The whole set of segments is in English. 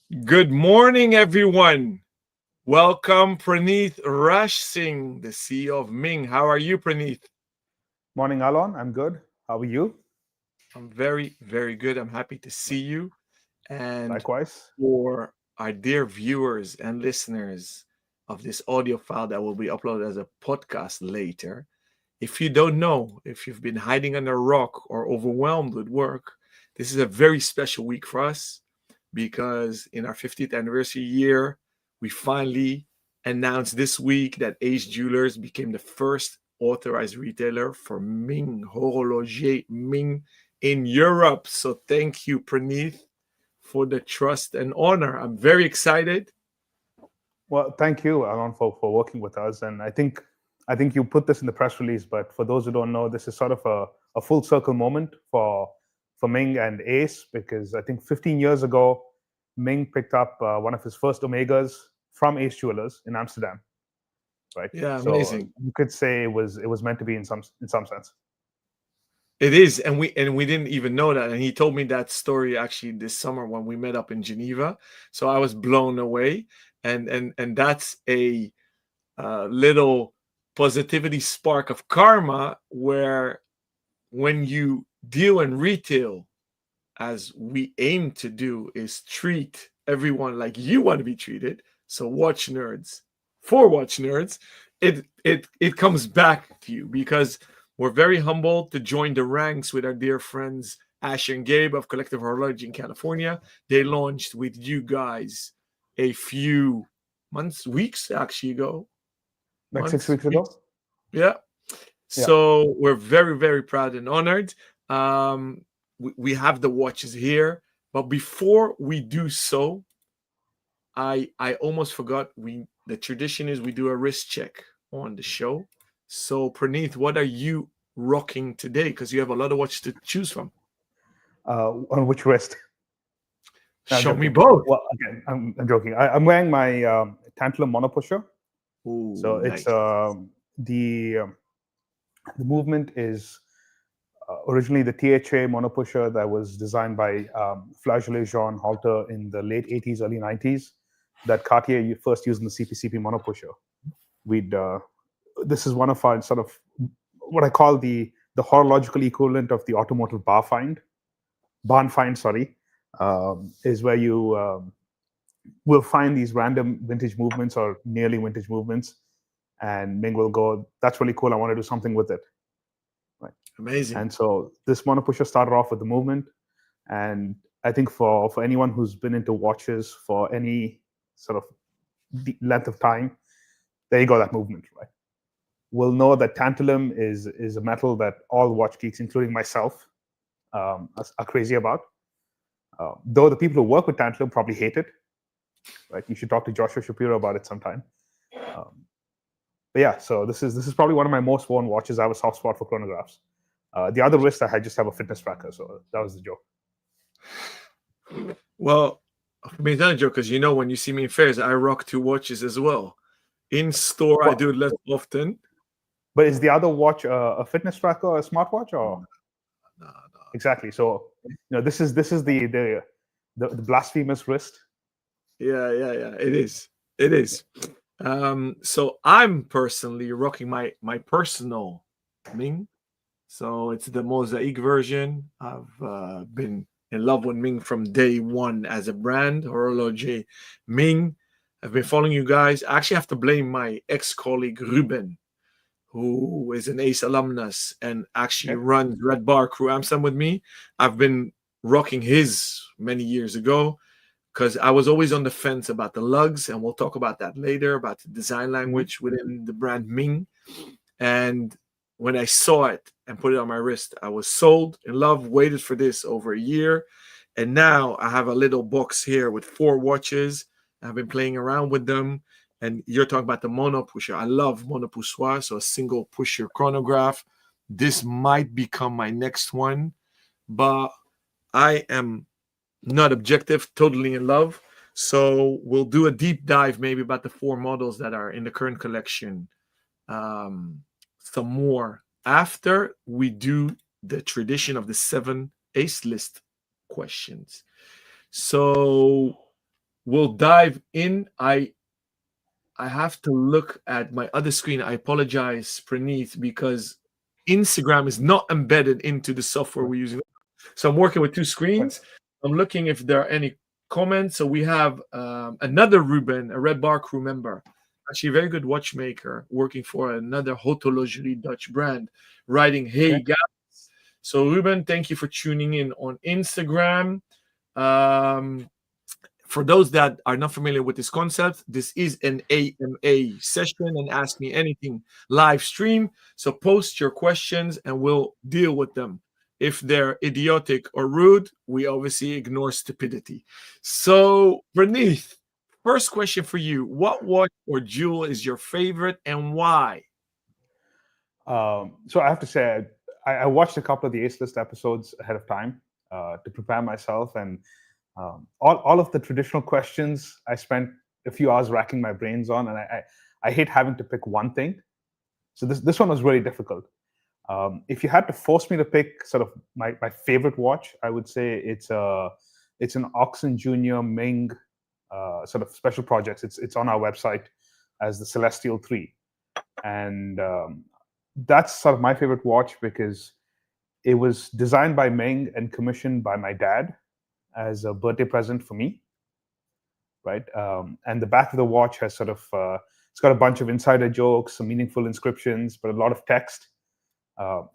Good morning, everyone. Welcome, Praneeth Rajsingh, the CEO of Ming. How are you, Praneeth? Morning, Alon. I'm good. How are you? I'm very, very good. I'm happy to see you. And Likewise. for our dear viewers and listeners of this audio file that will be uploaded as a podcast later, if you don't know, if you've been hiding under a rock or overwhelmed with work, this is a very special week for us because in our 50th anniversary year, we finally announced this week that Ace Jewelers became the first authorized retailer for Ming, Horologer Ming in Europe. So thank you, Praneeth, for the trust and honor. I'm very excited. Well, thank you, Alon, for working with us. And I think you put this in the press release, but for those who don't know, this is sort of a full circle moment for Ming and Ace, because I think 15 years ago, Ming picked up one of his first Omegas from Ace Jewelers in Amsterdam, right? Yeah, So amazing. you could say it was meant to be in some sense. It is, and we didn't even know that. And he told me that story actually this summer when we met up in Geneva. So I was blown away, and that's a little positivity spark of karma where when you deal in retail, as we aim to do, is treat everyone like you want to be treated. So watch nerds, for watch nerds, it comes back to you because we're very humbled to join the ranks with our dear friends Ash and Gabe of Collective Horology in California. They launched with you guys a few months, weeks actually ago. Like six Months, weeks ago. weeks. Yeah. Yeah. So we're very, very proud and honored. We have the watches here, but before we do so, I almost forgot. We the tradition is we do a wrist check on the show. So Praneeth, what are you rocking today? Because you have a lot of watches to choose from. On which wrist? No, I'm Show me joking. both. Well, again, I'm joking. I'm wearing my tantalum monopusher. So Ooh, it's nice. the movement is originally the THA monopusher that was designed by Flageolet Jean Halter in the late 80s, early 90s, that Cartier first used in the CP monopusher. We'd This is one of our sort of what I call the horological equivalent of the automotive barn find, sorry, is where you will find these random vintage movements or nearly vintage movements, and Ming will go, "That's really cool. I want to do something with it." Right. Amazing. And so this monopusher started off with the movement, and I think for anyone who's been into watches for any sort of length of time, there you go, that movement, right? Will know that tantalum is a metal that all watch geeks, including myself, are crazy about. Though the people who work with tantalum probably hate it, right? You should talk to Joshua Shapiro about it sometime. Um, but yeah, so this is probably one of my most worn watches. I have a soft spot for chronographs. The other wrist, I just have a fitness tracker, so that was the joke. Well, I mean, not a joke because when you see me in fairs, I rock two watches as well. In store, I do Well, it less often. but is the other watch a fitness tracker or a smartwatch, No, or no, no. exactly? So this is the blasphemous wrist. Yeah. It is. It is. So I'm personally rocking my personal Ming. So it's the mosaic version. I've been in love with Ming from day one as a brand, Horologer Ming. I've been following you guys. I actually have to blame my ex-colleague Ruben, who is an ACE alumnus and actually Okay. runs Red Bar Crew Amsterdam with me. I've been rocking his many years ago because I was always on the fence about the lugs, and we'll talk about that later about the design Mhm. language within the brand Ming. And when I saw it and put it on my wrist, I was sold in love, waited for this over a year. And now I have a little box here with 4 watches. I've been playing around with them. And you're talking about the mono pusher. I love mono poussoir, so a single pusher chronograph. This might become my next one, but I am not objective, totally in love. So we'll do a deep dive maybe about the 4 models that are in the current collection. Some more after we do the tradition of the 7 ace list questions. So we'll dive in. I have to look at my other screen. I apologize, Praneeth, because Instagram is not embedded into the software Right. we're using. So I'm working with two Right. screens. I'm looking if there are any comments. So we have another Ruben, a Red Bar crew member, actually a very good watchmaker, working for another Horologerie Dutch brand, writing, "Hey Okay. guys." So Ruben, thank you for tuning in on Instagram. Um, for those that are not familiar with this concept, this is an AMA session and Ask Me Anything live stream. So post your questions and we'll deal with them. If they're idiotic or rude, we obviously ignore stupidity. So, Praneeth, first question for you. What watch or jewel is your favorite and why? So I have to say, I watched a couple of the Ace List episodes ahead of time to prepare myself, and all of the traditional questions I spent a few hours racking my brains on, and I hate having to pick one thing. So this one was really difficult. If you had to force me to pick sort of my favorite watch, I would say it's an Oxen Junior Ming sort of special projects. It's on our website as the Celestial 3, and that's sort of my favorite watch because it was designed by Ming and commissioned by my dad as a birthday present for me, right? And the back of the watch has sort of it's got a bunch of insider jokes, some meaningful inscriptions, but a lot of text.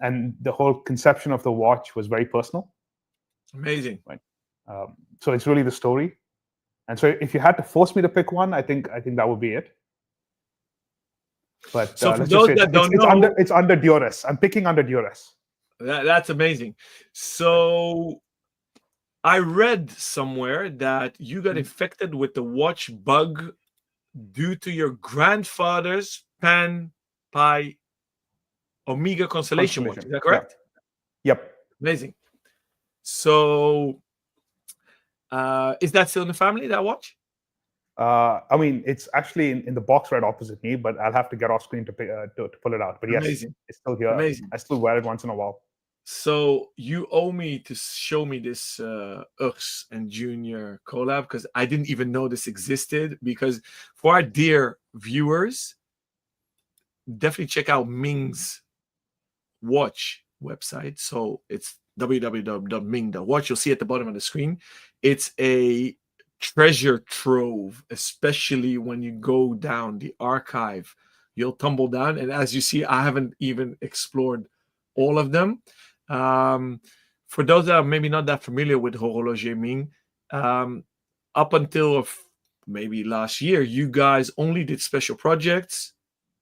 And the whole conception of the watch was very personal, Amazing. right? So it's really the story. And so if you had to force me to pick one, I think that would be it. But So, for let's just those say that don't know, it's under duress. I'm picking under duress. that's amazing. So, I read somewhere that you got infected with the watch bug due to your grandfather's Pan Pi Omega Constellation watch. Is Constellation. that Yeah. correct? Yep. Amazing. So, is that still in the family, that watch? I mean, it's actually in the box right opposite me, but I'll have to get off screen to pull it out. But yes, Amazing. it's still here. Amazing. I still wear it once in a while. So you owe me to show me this Urs and Junior collab because I didn't even know this existed. Because for our dear viewers, definitely check out Ming's watch website. So it's www.ming.watch. You'll see at the bottom of the screen. It's a treasure trove, especially when you go down the archive. You'll tumble down, and as you see, I haven't even explored all of them. For those that are maybe not that familiar with Horologer Ming, up until maybe last year, you guys only did special projects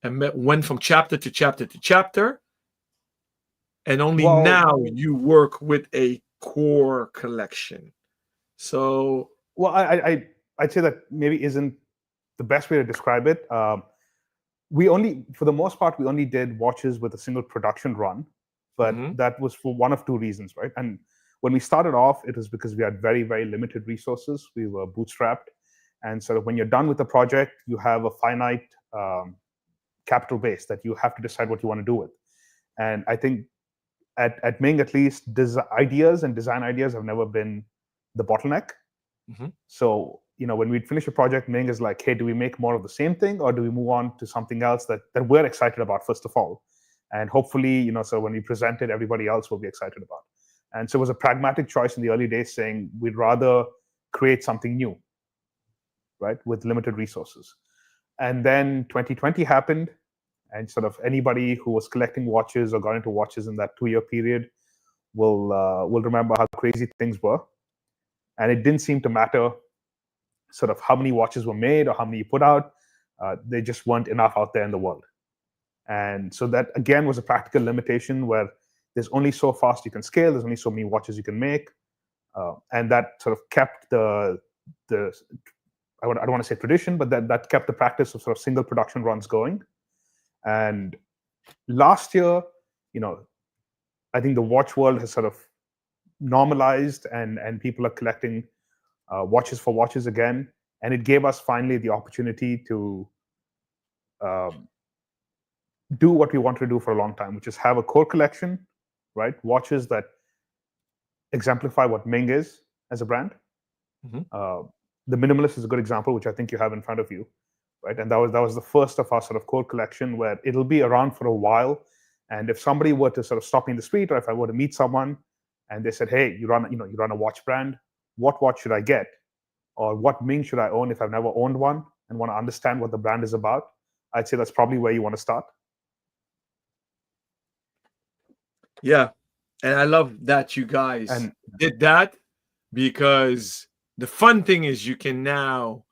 and went from chapter to chapter to chapter. And only now Well, you work with a core collection. So, well, I'd say that maybe isn't the best way to describe it. We only, for the most part, we only did watches with a single production run, but that was for one of two reasons, right? And when we started off, it was because we had very, very limited resources. We were bootstrapped, and sort of when you're done with the project, you have a finite capital base that you have to decide what you want to do with. And I think at Ming, at least, ideas and design ideas have never been the bottleneck. So, when we'd finish a project, Ming is like, hey, do we make more of the same thing, or do we move on to something else that we're excited about, first of all? And hopefully, so when we present it, everybody else will be excited about. And so it was a pragmatic choice in the early days, saying we'd rather create something new, right, with limited resources. And then 2020 happened, and sort of anybody who was collecting watches or got into watches in that 2-year period will remember how crazy things were. And it didn't seem to matter sort of how many watches were made or how many you put out. They just weren't enough out there in the world. And so that, again, was a practical limitation where there's only so fast you can scale. There's only so many watches you can make. And that sort of kept the I don't want to say tradition, but that kept the practice of sort of single production runs going. And last year, I think the watch world has sort of normalized, and people are collecting watches for watches again. And it gave us finally the opportunity to do what we wanted to do for a long time, which is have a core collection, right? Watches that exemplify what Ming is as a brand. the Minimalist is a good example, which I think you have in front of you, right? And that was the first of our sort of core collection, where it'll be around for a while. And if somebody were to sort of stop me in the street, or if I were to meet someone and they said, "Hey, you run a watch brand. What watch should I get? Or what Ming should I own if I've never owned one and want to understand what the brand is about?" I'd say that's probably where you want to start. Yeah. And I love that you guys And did that, because the fun thing is you can now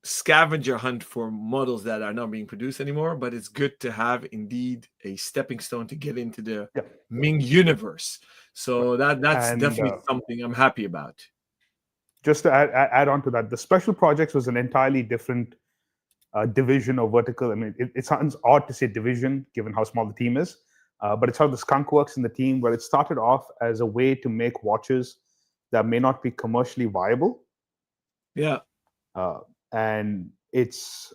scavenger hunt for models that are not being produced anymore, but it's good to have indeed a stepping stone to get into the yeah, Ming universe. So that's and definitely something I'm happy about. just to add on to that, the special projects was an entirely different division or vertical. I mean, it sounds odd to say division given how small the team is, but it's how the skunk works in the team, where it started off as a way to make watches that may not be commercially viable. Yeah. And it's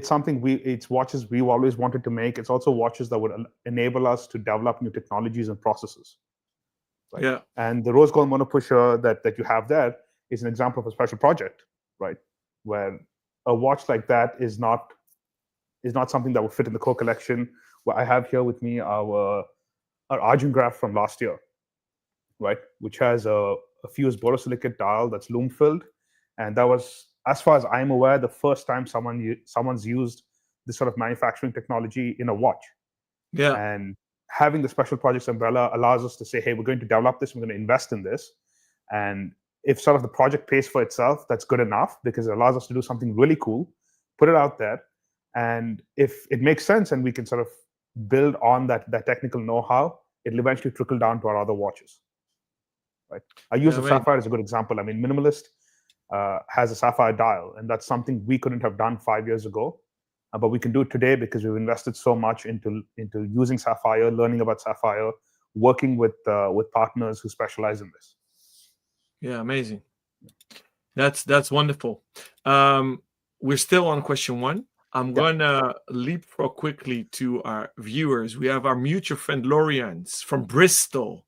something it's watches we've always wanted to make. It's also watches that would enable us to develop new technologies and processes. Right? Yeah. And the rose gold monopusher that you have there is an example of a special project, right? Where a watch like that is not something that would fit in the core collection. Well, I have here with me our Argentgraph from last year, right? Which has a fused borosilicate dial that's lume filled, and that was, as far as I'm aware, the first time someone's used this sort of manufacturing technology in a watch. Yeah. And having the special projects umbrella allows us to say, hey, we're going to develop this, we're going to invest in this. And if sort of the project pays for itself, that's good enough, because it allows us to do something really cool, put it out there. And if it makes sense and we can sort of build on that technical know-how, it'll eventually trickle down to our other watches. Right? Our use of sapphire is a good example. I mean, Minimalist has a sapphire dial, and that's something we couldn't have done 5 years ago. But we can do it today because we've invested so much into using sapphire, learning about sapphire, working with partners who specialize in this. Yeah, amazing. That's wonderful. We're still on question 1. I'm gonna leapfrog quickly to our viewers. We have our mutual friend Lorians from Bristol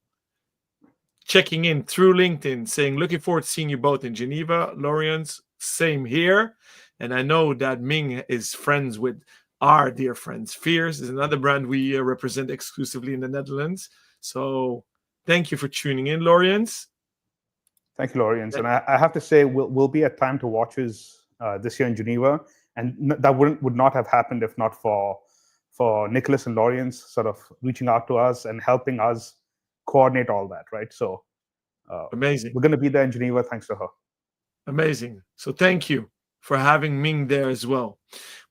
checking in through LinkedIn, saying, "Looking forward to seeing you both in Geneva." Lorians, same here. And I know that Ming is friends with our dear friends. Fierce is another brand we represent exclusively in the Netherlands. So thank you for tuning in, Lorians. Thank you, Lorians. And I have to say, we'll be at Time to Watches this year in Geneva. And that would not have happened if not for Nicholas and Lorians sort of reaching out to us and helping us coordinate all that, right? So amazing. We're going to be there in Geneva thanks to her. Amazing. So thank you for having Ming there as well.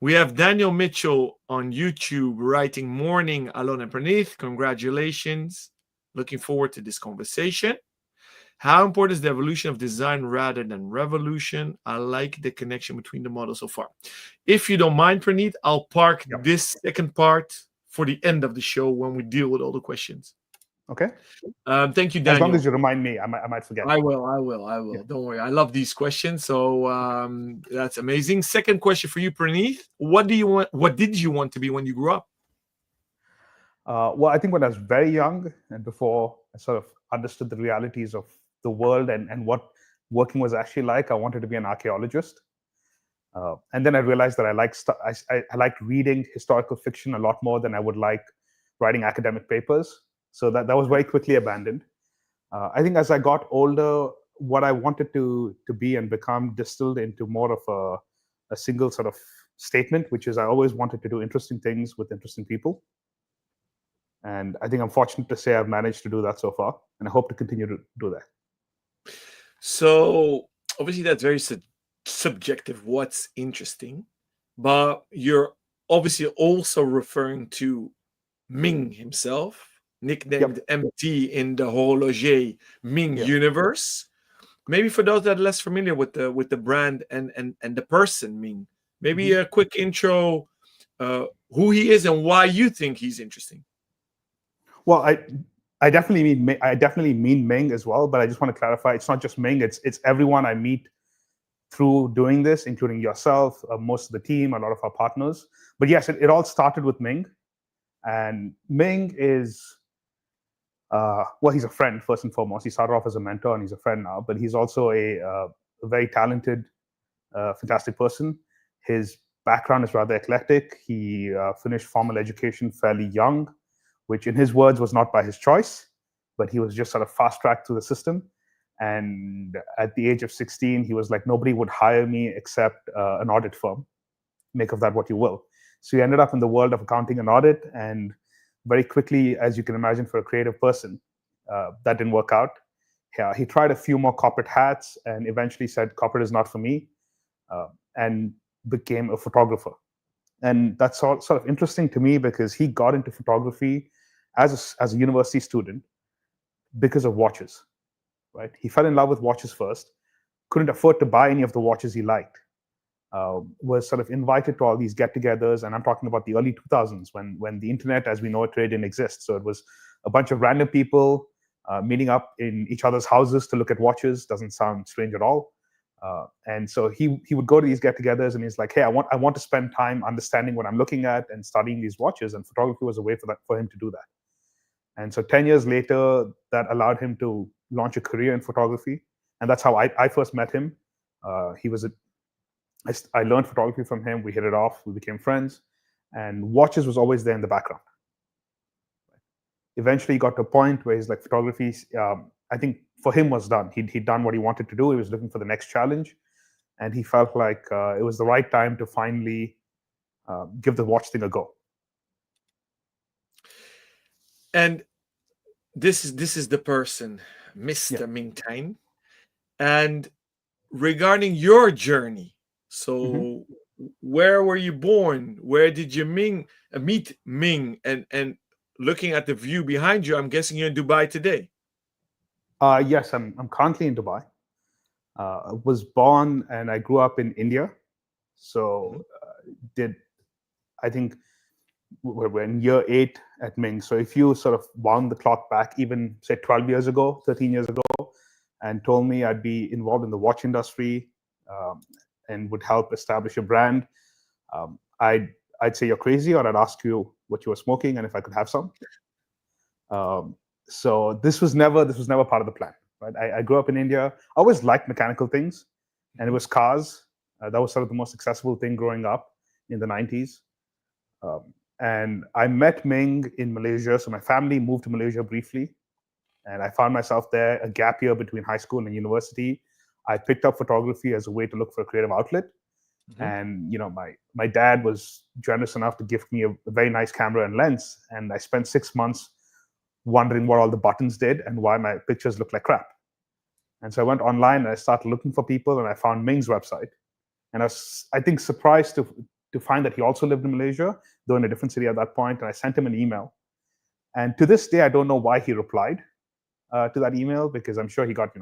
We have Daniel Mitchell on YouTube writing, "Morning, Alon and Praneeth. Congratulations. Looking forward to this conversation. How important is the evolution of design rather than revolution? I like the connection between the models so far." If you don't mind, Praneeth, I'll park this second part for the end of the show when we deal with all the questions. Okay. Thank you, Daniel. As long as you remind me, I might forget. I will. Yeah. Don't worry. I love these questions. So that's amazing. Second question for you, Praneeth. What did you want to be when you grew up? Well, I think when I was very young and before I sort of understood the realities of the world and what working was actually like, I wanted to be an archaeologist. And then I realized that I liked reading historical fiction a lot more than I would like writing academic papers. So that was very quickly abandoned. I think as I got older, what I wanted to be and become distilled into more of a single sort of statement, which is I always wanted to do interesting things with interesting people. And I think I'm fortunate to say I've managed to do that so far, and I hope to continue to do that. So obviously that's very subjective, what's interesting, but you're obviously also referring to Ming himself, nicknamed MT in the Horologer Ming universe. Maybe for those that are less familiar with the brand and the person Ming, maybe a quick intro, who he is and why you think he's interesting. Well, I definitely mean Ming as well, but I just want to clarify, it's not just Ming, it's everyone I meet through doing this, including yourself, most of the team, a lot of our partners. But yes, it all started with Ming. And Ming is well, he's a friend first and foremost. He started off as a mentor, and he's a friend now. But he's also a very talented, fantastic person. His background is rather eclectic. He finished formal education fairly young, which, in his words, was not by his choice, but he was just sort of fast-tracked through the system. And at the age of 16, he was like, nobody would hire me except an audit firm. Make of that what you will. So he ended up in the world of accounting and audit, and very quickly, as you can imagine, for a creative person, that didn't work out. Yeah, he tried a few more corporate hats and eventually said, corporate is not for me, and became a photographer. And that's all sort of interesting to me because he got into photography as a university student because of watches, right? He fell in love with watches first, couldn't afford to buy any of the watches he liked, was sort of invited to all these get-togethers, and I'm talking about the early 2000s when the internet as we know it really didn't exist. So it was a bunch of random people meeting up in each other's houses to look at watches. Doesn't sound strange at all. And so he would go to these get-togethers, and he's like, hey, I want to spend time understanding what I'm looking at and studying these watches, and photography was a way for him to do that. And so 10 years later, that allowed him to launch a career in photography, and that's how I first met him. I learned photography from him. We hit it off. We became friends, and watches was always there in the background. Eventually, he got to a point where he's like, photography, I think for him was done. He'd done what he wanted to do. He was looking for the next challenge, and he felt like it was the right time to finally give the watch thing a go. And this is the person, Mr. Ming Tyne. And regarding your journey, so where were you born? Where did you meet Ming? And looking at the view behind you, I'm guessing you're in Dubai today. Yes, I'm currently in Dubai. I was born and I grew up in India. So I think we're in year 8 at Ming. So if you sort of wound the clock back even, say, 12 years ago, 13 years ago, and told me I'd be involved in the watch industry and would help establish a brand, I'd say you're crazy, or I'd ask you what you were smoking and if I could have some. So this was never part of the plan, right? I grew up in India. I always liked mechanical things, and it was cars. That was sort of the most accessible thing growing up in the 90s. And I met Ming in Malaysia. So my family moved to Malaysia briefly, and I found myself there, a gap year between high school and university. I picked up photography as a way to look for a creative outlet. And my dad was generous enough to gift me a very nice camera and lens, and I spent 6 months wondering what all the buttons did and why my pictures looked like crap. And so I went online and I started looking for people, and I found Ming's website. And I was, I think, surprised to find that he also lived in Malaysia, though in a different city at that point. And I sent him an email. And to this day, I don't know why he replied to that email, because I'm sure he got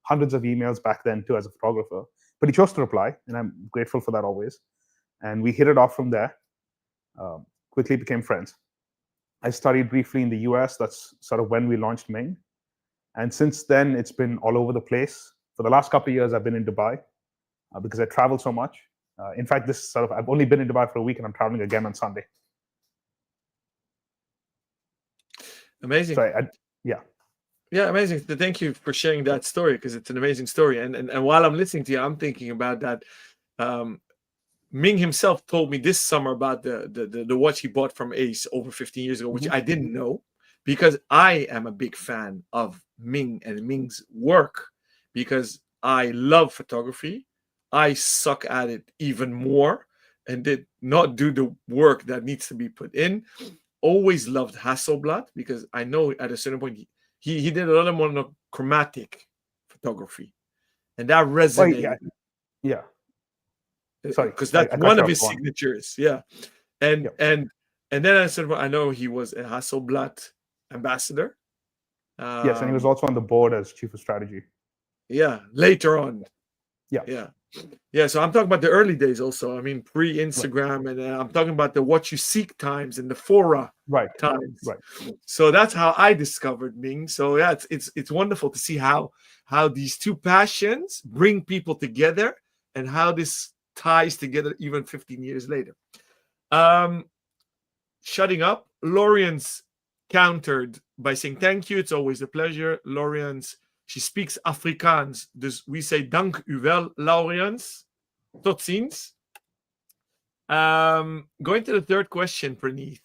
hundreds of emails back then too as a photographer. But he chose to reply, and I'm grateful for that always. And we hit it off from there. Quickly became friends. I studied briefly in the US. That's sort of when we launched Ming. And since then, it's been all over the place. For the last couple of years, I've been in Dubai because I travel so much. In fact, I've only been in Dubai for a week, and I'm traveling again on Sunday. Amazing. Yeah, amazing. Thank you for sharing that story, because it's an amazing story. And while I'm listening to you, I'm thinking about that. Ming himself told me this summer about the watch he bought from Ace over 15 years ago, which I didn't know, because I am a big fan of Ming and Ming's work, because I love photography. I suck at it even more and did not do the work that needs to be put in. Always loved Hasselblad, because I know at a certain point he did a lot of monochromatic photography, and that resonated. Yeah. Sorry, because that's one of his signatures. Yeah. And then I know he was a Hasselblad ambassador. Yes, and he was also on the board as chief of strategy. Yeah, later on. Yeah. So I'm talking about the early days also. I mean, pre-Instagram, and I'm talking about the What You Seek times and the Fora times. Right. So that's how I discovered Ming. So yeah, it's wonderful to see how these two passions bring people together, and how this ties together even 15 years later. Shutting up, Lorian's countered by saying thank you. It's always a pleasure. Laurians, she speaks Afrikaans. We say dank u wel, Laurians. Tot ziens. Going to the third question, Praneeth.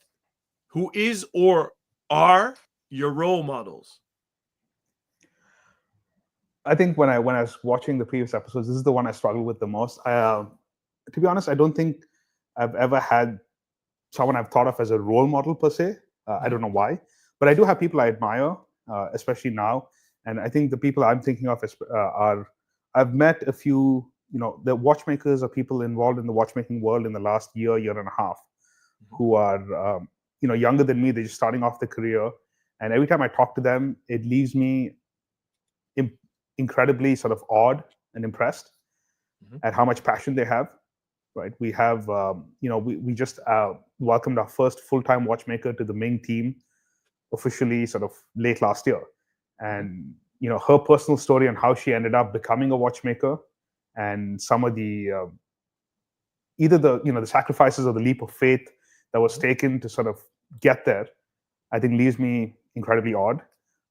Who is or are your role models? I think when I was watching the previous episodes, this is the one I struggled with the most. To be honest, I don't think I've ever had someone I've thought of as a role model per se. I don't know why, but I do have people I admire, especially now. And I think the people I'm thinking of are I've met a few, the watchmakers or people involved in the watchmaking world in the last year and a half, who are younger than me. They're just starting off their career, and every time I talk to them, it leaves me incredibly sort of awed and impressed at how much passion they have. Right? We have, we just welcomed our first full-time watchmaker to the Ming team officially sort of late last year. And, her personal story on how she ended up becoming a watchmaker and some of the, either the sacrifices or the leap of faith that was taken to sort of get there, I think leaves me incredibly awed.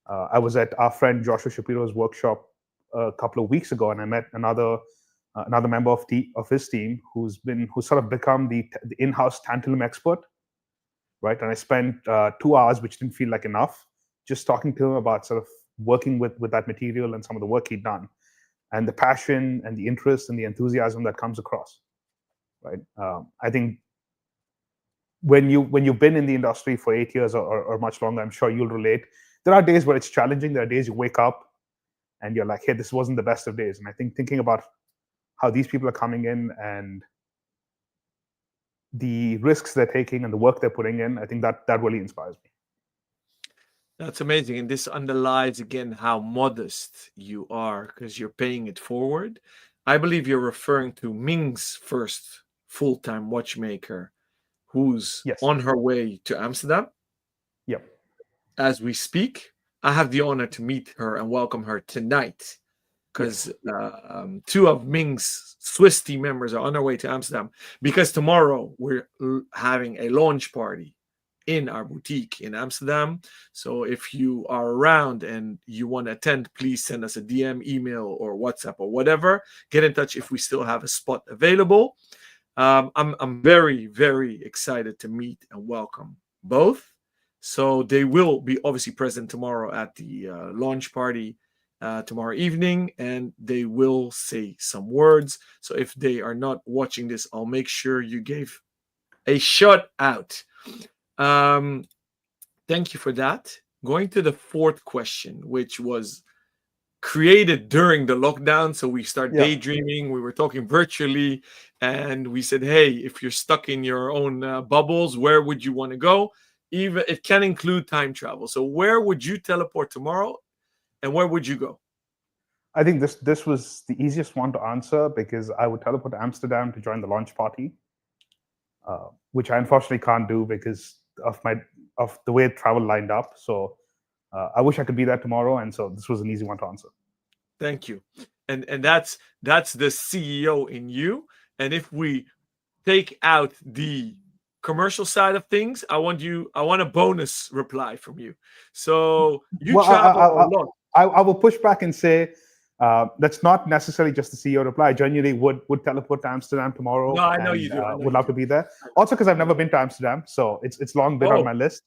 I was at our friend Joshua Shapiro's workshop a couple of weeks ago, and I met another member of his team who's sort of become the in-house tantalum expert, right? And I spent 2 hours, which didn't feel like enough, just talking to him about sort of working with that material and some of the work he'd done, and the passion and the interest and the enthusiasm that comes across, right? I think when you've been in the industry for 8 years or much longer, I'm sure you'll relate. There are days where it's challenging. There are days you wake up and you're like, hey, this wasn't the best of days. And I think thinking about how these people are coming in and the risks they're taking and the work they're putting in, I think that really inspires me. That's amazing. And this underlies again how modest you are, because you're paying it forward. I believe you're referring to Ming's first full-time watchmaker, who's on her way to Amsterdam. Yep. As we speak, I have the honor to meet her and welcome her tonight, because 2 of Ming's Swiss team members are on their way to Amsterdam, because tomorrow we're having a launch party in our boutique in Amsterdam. So if you are around and you want to attend, please send us a DM, email, or WhatsApp or whatever. Get in touch if we still have a spot available. I'm very, very excited to meet and welcome both. So they will be obviously present tomorrow at the launch party tomorrow evening, and they will say some words. So if they are not watching this, I'll make sure you gave a shout out. Thank you for that. Going to the fourth question, which was created during the lockdown. So we start daydreaming. We were talking virtually, and we said, hey, if you're stuck in your own bubbles, where would you want to go? Even it can include time travel. So where would you teleport tomorrow, and where would you go? I think this was the easiest one to answer, because I would teleport to Amsterdam to join the launch party, which I unfortunately can't do because of the way travel lined up. So I wish I could be there tomorrow, and so this was an easy one to answer. Thank you. And that's the CEO in you. And if we take out the commercial side of things, I want a bonus reply from you. So you travel a lot. I will push back and say that's not necessarily just the CEO reply. I genuinely would teleport to Amsterdam tomorrow. No, I know you do. Would love to be there. Also, because I've never been to Amsterdam, so it's long been on my list.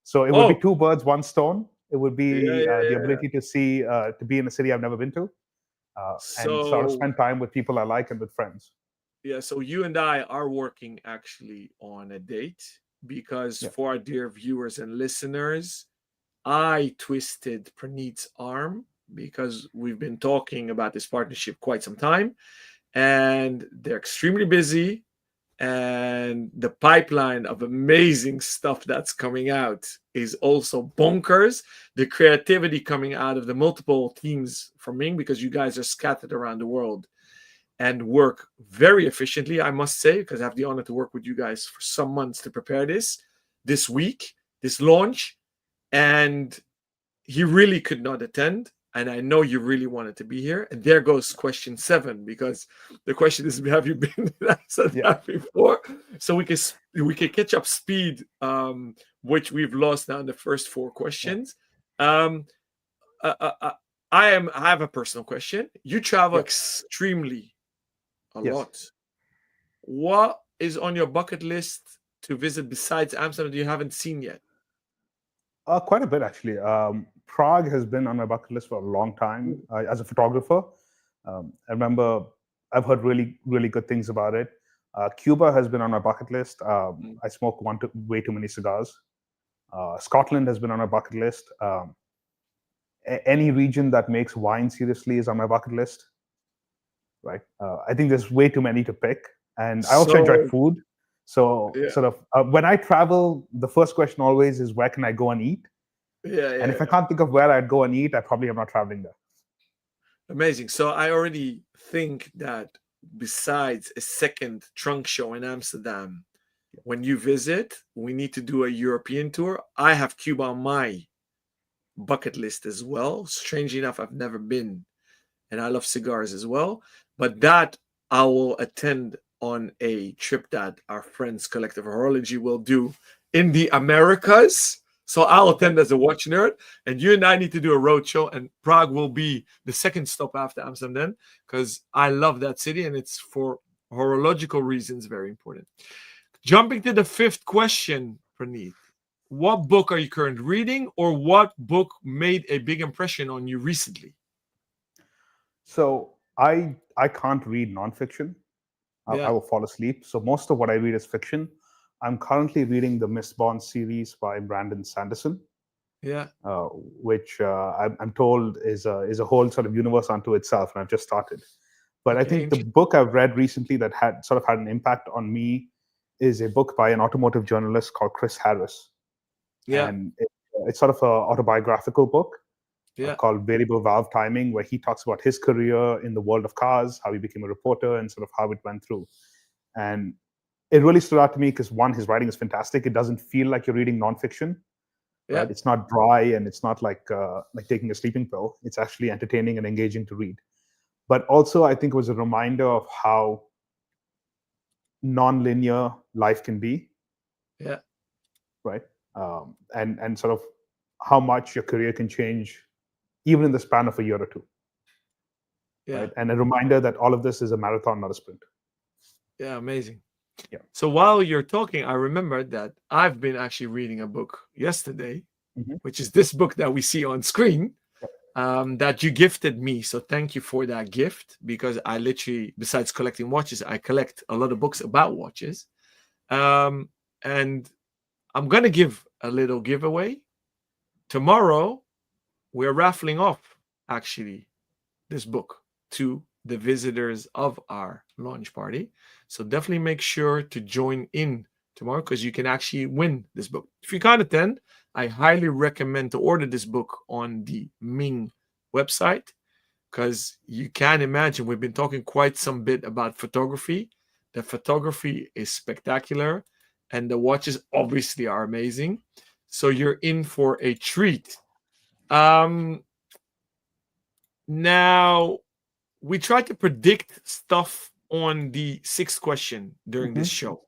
So it would be 2 birds, 1 stone. It would be the ability to see, to be in a city I've never been to, and sort of spend time with people I like and with friends. Yeah, so you and I are working actually on a date, because for our dear viewers and listeners, I twisted Praneeth's arm because we've been talking about this partnership quite some time, and they're extremely busy, and the pipeline of amazing stuff that's coming out is also bonkers. The creativity coming out of the multiple teams from Ming, because you guys are scattered around the world and work very efficiently, I must say, because I have the honor to work with you guys for some months to prepare this week, this launch, and he really could not attend. and I know you really wanted to be here. And there goes question 7, because the question is, have you been answered that before? So we can catch up speed, which we've lost now in the first 4 questions. I have a personal question. You travel extremely a lot. What is on your bucket list to visit besides Amsterdam that you haven't seen yet? Quite a bit, actually. Prague has been on my bucket list for a long time as a photographer. I remember I've heard really, really good things about it. Cuba has been on my bucket list. I smoke way too many cigars. Scotland has been on my bucket list. Any region that makes wine seriously is on my bucket list. Right. I think there's way too many to pick. And I also enjoy food. So sort of when I travel, the first question always is, where can I go and eat? And if I can't think of where I'd go and eat, I probably am not traveling there. Amazing. So I already think that besides a second trunk show in Amsterdam, when you visit, we need to do a European tour. I have Cuba on my bucket list as well. Strangely enough, I've never been, and I love cigars as well. But that I will attend on a trip that our friends Collective Horology will do in the Americas. So I'll attend as a watch nerd, and you and I need to do a road show, and Prague will be the second stop after Amsterdam, because I love that city, and it's for horological reasons very important. Jumping to the 5th question, Praneeth. What book are you currently reading, or what book made a big impression on you recently? So I can't read nonfiction. I will fall asleep. So most of what I read is fiction. I'm currently reading the Miss Bond series by Brandon Sanderson. Which I'm told is a whole sort of universe unto itself, and I've just started. But I think the book I've read recently that had an impact on me is a book by an automotive journalist called Chris Harris. And it's sort of an autobiographical book called Variable Valve Timing, where he talks about his career in the world of cars, how he became a reporter, and sort of how it went through. And it really stood out to me because, one, his writing is fantastic. It doesn't feel like you're reading nonfiction. Right? It's not dry, and it's not like taking a sleeping pill. It's actually entertaining and engaging to read. But also, I think it was a reminder of how non-linear life can be. Right. And sort of how much your career can change even in the span of a year or two. Right? And a reminder that all of this is a marathon, not a sprint. Amazing. So while you're talking, I remembered that I've been actually reading a book yesterday, which is this book that we see on screen, that you gifted me. So thank you for that gift, because I literally, besides collecting watches, I collect a lot of books about watches. And I'm going to give a little giveaway. Tomorrow, we're raffling off, actually, this book to the visitors of our launch party. So definitely make sure to join in tomorrow, because you can actually win this book. If you can't attend, I highly recommend to order this book on the Ming website, because you can imagine we've been talking quite some bit about photography. The photography is spectacular, and the watches obviously are amazing. So you're in for a treat. Now, we try to predict stuff on the 6th question during this show.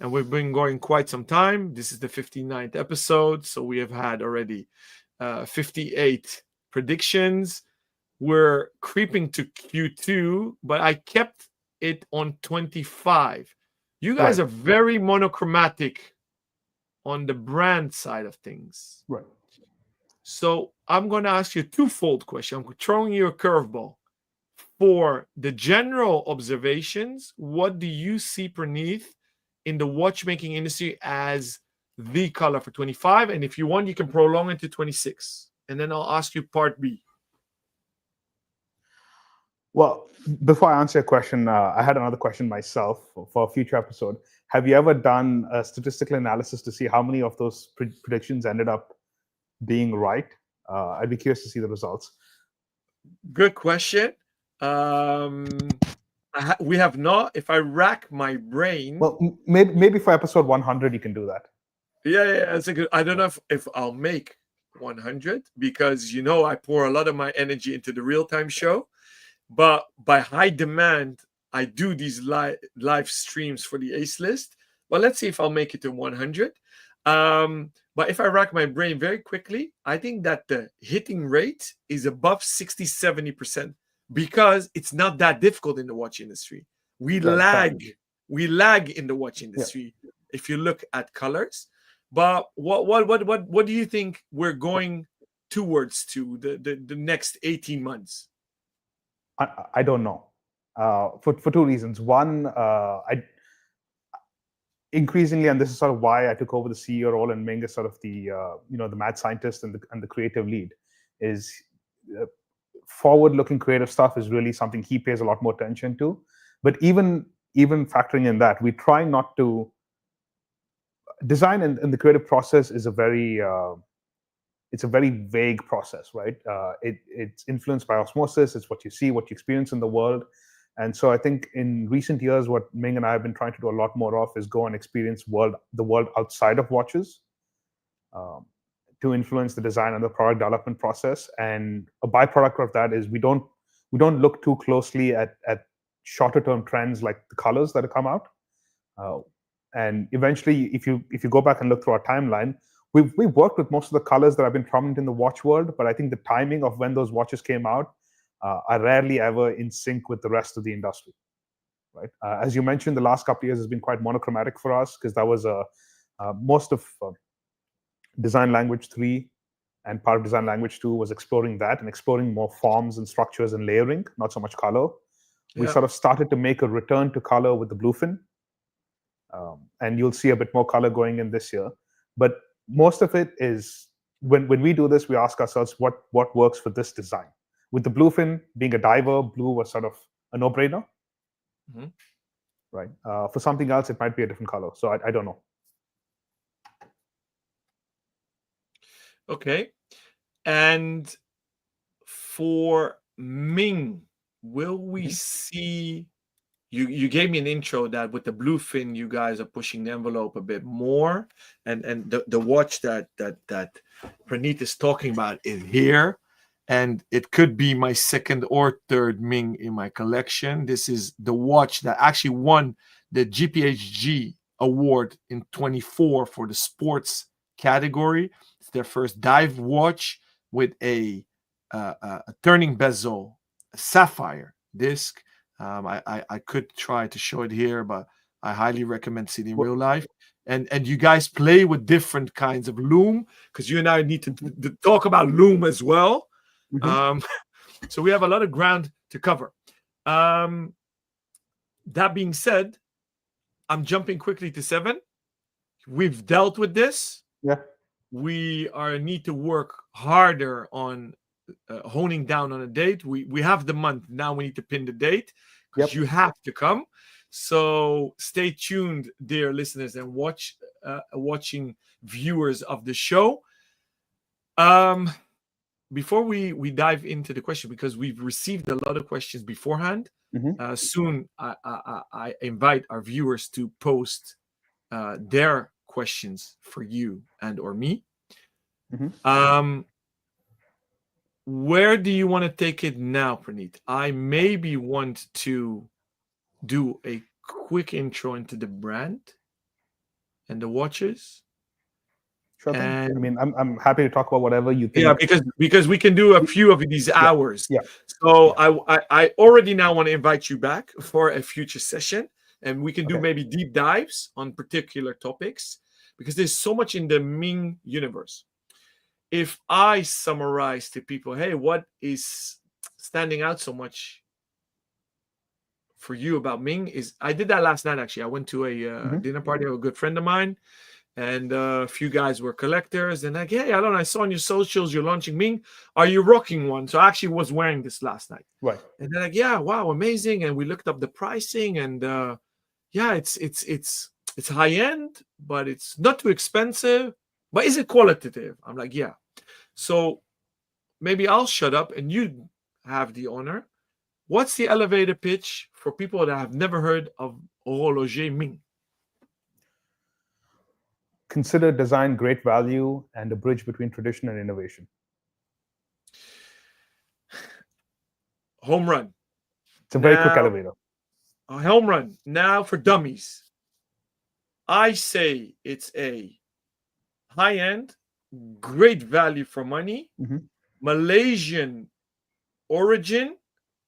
And we've been going quite some time. This is the 59th episode. So we have had already 58 predictions. We're creeping to Q2, but I kept it on 25. You guys are very monochromatic on the brand side of things. Right. So I'm going to ask you a twofold question. I'm throwing you a curveball. For the general observations, what do you see, Praneeth, in the watchmaking industry as the color for 25? And if you want, you can prolong it to 26. And then I'll ask you part B. Well, before I answer your question, I had another question myself for a future episode. Have you ever done a statistical analysis to see how many of those predictions ended up being right? I'd be curious to see the results. Good question. We have not. If I rack my brain, well, maybe for episode 100 you can do that. Yeah, that's a good. I don't know if I'll make 100 because I pour a lot of my energy into the real-time show, but by high demand I do these live streams for the ace list. But let's see if I'll make it to 100. But if I rack my brain very quickly, I think that the hitting rate is above 60-70% because it's not that difficult in the watch industry. We lag in the watch industry if you look at colors. But what do you think we're going towards to the next 18 months? I don't know, for two reasons. One, increasingly, and this is sort of why I took over the CEO role, and Ming is sort of the the mad scientist and the creative lead, is forward-looking creative stuff is really something he pays a lot more attention to. But even factoring in that, we try not to design, and the creative process is a very it's a very vague process, right? It's influenced by osmosis. It's what you see, what you experience in the world. And so I think in recent years, what Ming and I have been trying to do a lot more of is go and experience the world outside of watches, to influence the design and the product development process. And a byproduct of that is we don't look too closely at shorter term trends like the colors that have come out. And eventually, if you go back and look through our timeline, we've worked with most of the colors that have been prominent in the watch world, but I think the timing of when those watches came out are rarely ever in sync with the rest of the industry, right? As you mentioned, the last couple of years has been quite monochromatic for us because that was most of Design Language 3 and part of Design Language 2 was exploring that and exploring more forms and structures and layering, not so much color. We sort of started to make a return to color with the Bluefin, and you'll see a bit more color going in this year. But most of it is when we do this, we ask ourselves what works for this design. With the Bluefin being a diver, blue was sort of a no-brainer, right? For something else, it might be a different color. So I don't know. Okay. And for Ming, will we see? You gave me an intro that with the Bluefin, you guys are pushing the envelope a bit more, and the watch that Praneeth is talking about is here, and it could be my second or third Ming in my collection. This is the watch that actually won the GPHG award in 24 for the sports category. It's their first dive watch with a turning bezel, a sapphire disc. I could try to show it here, but I highly recommend seeing it in real life. And you guys play with different kinds of loom because you and I need to talk about loom as well. So we have a lot of ground to cover. That being said, I'm jumping quickly to 7. We've dealt with this. Yeah. We need to work harder on honing down on a date. We have the month. Now we need to pin the date because you have to come. So stay tuned, dear listeners and watching viewers of the show. Before we dive into the question, because we've received a lot of questions beforehand, soon I invite our viewers to post their questions for you and or me. Where do you want to take it now, Praneeth? I maybe want to do a quick intro into the brand and the watches. Sure thing. I mean, I'm happy to talk about whatever you think. Yeah, because we can do a few of these hours. Yeah. So I already now want to invite you back for a future session, and we can do maybe deep dives on particular topics because there's so much in the Ming universe. If I summarize to people, hey, what is standing out so much for you about Ming is I did that last night, actually. I went to a dinner party of a good friend of mine, and a few guys were collectors. And like, hey, Alon, I saw on your socials you're launching Ming. Are you rocking one? So I actually was wearing this last night. Right. And they're like, yeah, wow, amazing. And we looked up the pricing, and yeah, it's high end, but it's not too expensive. But is it qualitative? I'm like, yeah. So maybe I'll shut up and you have the honor. What's the elevator pitch for people that have never heard of Horologer MING? consider design great value and a bridge between tradition and innovation. Home run. It's a very quick Now, elevator. a home run. Now for dummies. I say it's a high end, great value for money, Malaysian origin,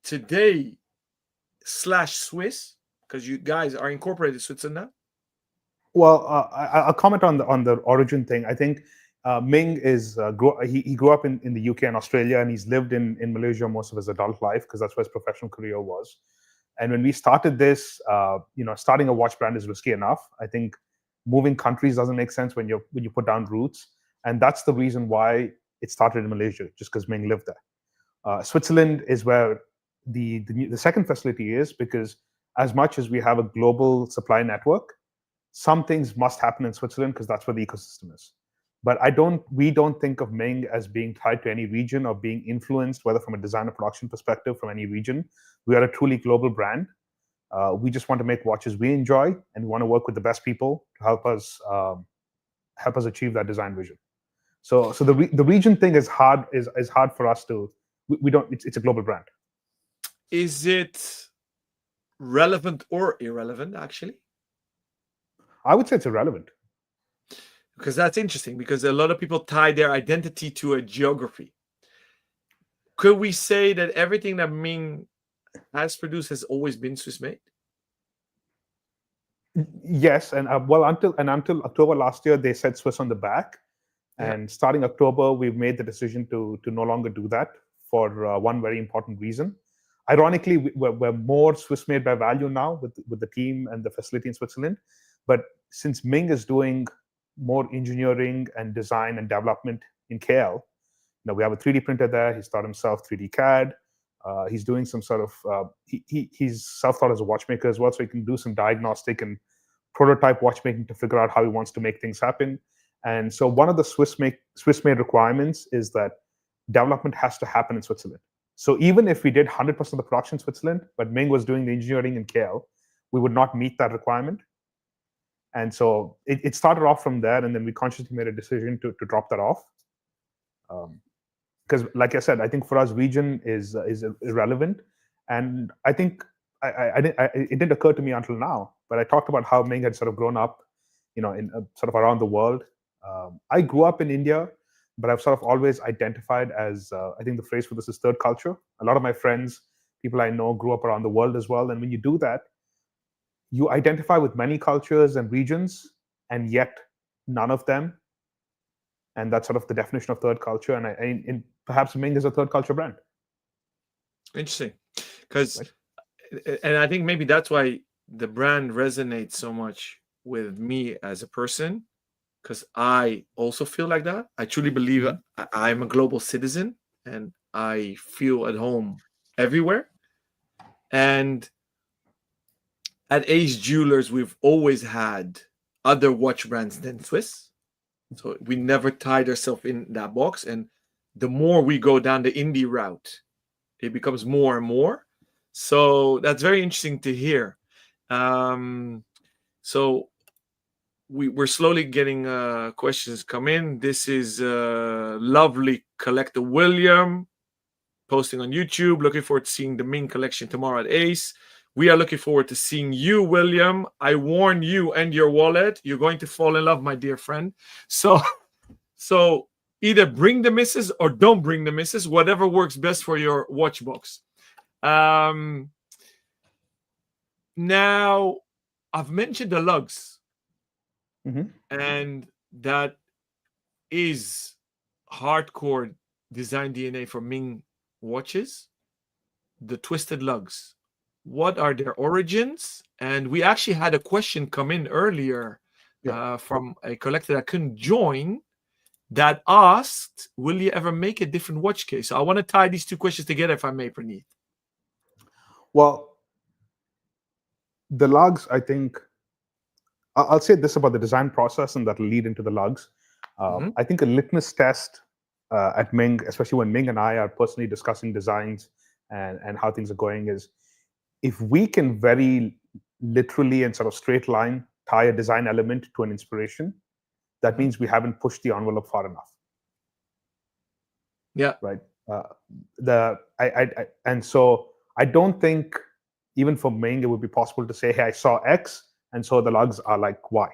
today / Swiss, because you guys are incorporated Switzerland now. Well, I'll comment on the origin thing. I think Ming is he grew up in the UK and Australia, and he's lived in Malaysia most of his adult life because that's where his professional career was. And when we started this, starting a watch brand is risky enough. I think moving countries doesn't make sense when you put down roots, and that's the reason why it started in Malaysia, just because Ming lived there. Switzerland is where the second facility is, because as much as we have a global supply network, some things must happen in Switzerland because that's where the ecosystem is. But we don't think of Ming as being tied to any region or being influenced, whether from a design or production perspective, from any region. We are a truly global brand. We just want to make watches we enjoy, and we want to work with the best people to help us achieve that design vision. So the region thing is hard for us to. We don't. It's a global brand. Is it relevant or irrelevant, actually? I would say it's irrelevant. Because that's interesting, because a lot of people tie their identity to a geography. Could we say that everything that Ming has produced has always been Swiss made? Yes, and until October last year, they said Swiss on the back, and starting October, we've made the decision to no longer do that for one very important reason. Ironically, we're more Swiss made by value now with the team and the facility in Switzerland, but since Ming is doing more engineering and design and development in KL, we have a 3D printer there. He's taught himself 3D CAD. He's doing some sort of he's self-taught as a watchmaker as well, so he can do some diagnostic and prototype watchmaking to figure out how he wants to make things happen. And so one of the Swiss-made requirements is that development has to happen in Switzerland. So even if we did 100% of the production in Switzerland, but Ming was doing the engineering in KL, we would not meet that requirement. And so it started off from there, and then we consciously made a decision to drop that off. Because, like I said, I think for us, region is irrelevant. And I think it didn't occur to me until now, but I talked about how Ming had sort of grown up, in sort of around the world. I grew up in India, but I've sort of always identified as, I think the phrase for this is third culture. A lot of my friends, people I know, grew up around the world as well. And when you do that, you identify with many cultures and regions, and yet none of them. And that's sort of the definition of third culture. And perhaps Ming is a third culture brand. Interesting. And I think maybe that's why the brand resonates so much with me as a person, because I also feel like that. I truly believe I'm a global citizen, and I feel at home everywhere. And at Ace Jewelers, we've always had other watch brands than Swiss. So we never tied ourselves in that box. And the more we go down the indie route, it becomes more and more. So that's very interesting to hear. So we're slowly getting questions come in. This is lovely collector William posting on YouTube. Looking forward to seeing the Ming collection tomorrow at Ace. We are looking forward to seeing you, William. I warn you and your wallet, you're going to fall in love, my dear friend. So either bring the misses or don't bring the misses, whatever works best for your watch box. Now, I've mentioned the lugs, and that is hardcore design DNA for Ming watches. The twisted lugs, what are their origins? And we actually had a question come in earlier from a collector that couldn't join, that asked, will you ever make a different watch case? So I want to tie these two questions together, if I may, Praneeth. Well, the lugs, I think, I'll say this about the design process, and that'll lead into the lugs. I think a litmus test at Ming, especially when Ming and I are personally discussing designs and how things are going, is if we can very literally and sort of straight line tie a design element to an inspiration, that means we haven't pushed the envelope far enough. Yeah. Right. And so I don't think even for Ming it would be possible to say, hey, I saw X, and so the lugs are like Y.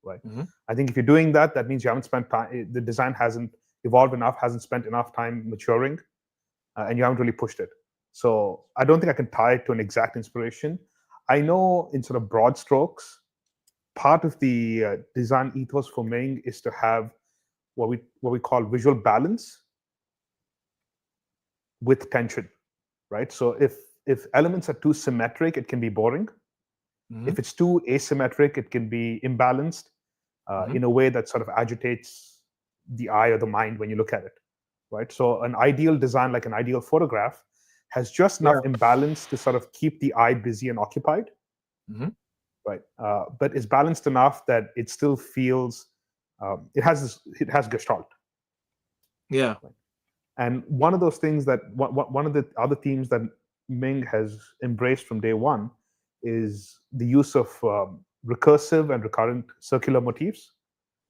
Right. I think if you're doing that, that means you haven't spent time. The design hasn't evolved enough, hasn't spent enough time maturing, and you haven't really pushed it. So I don't think I can tie it to an exact inspiration. I know in sort of broad strokes, part of the design ethos for Ming is to have what we call visual balance with tension, right? So if elements are too symmetric, it can be boring. If it's too asymmetric, it can be imbalanced in a way that sort of agitates the eye or the mind when you look at it, right? So an ideal design, like an ideal photograph, has just enough imbalance to sort of keep the eye busy and occupied, right? But it's balanced enough that it still feels it has gestalt. Yeah. Right? And one of those things that one of the other themes that Ming has embraced from day one is the use of recursive and recurrent circular motifs.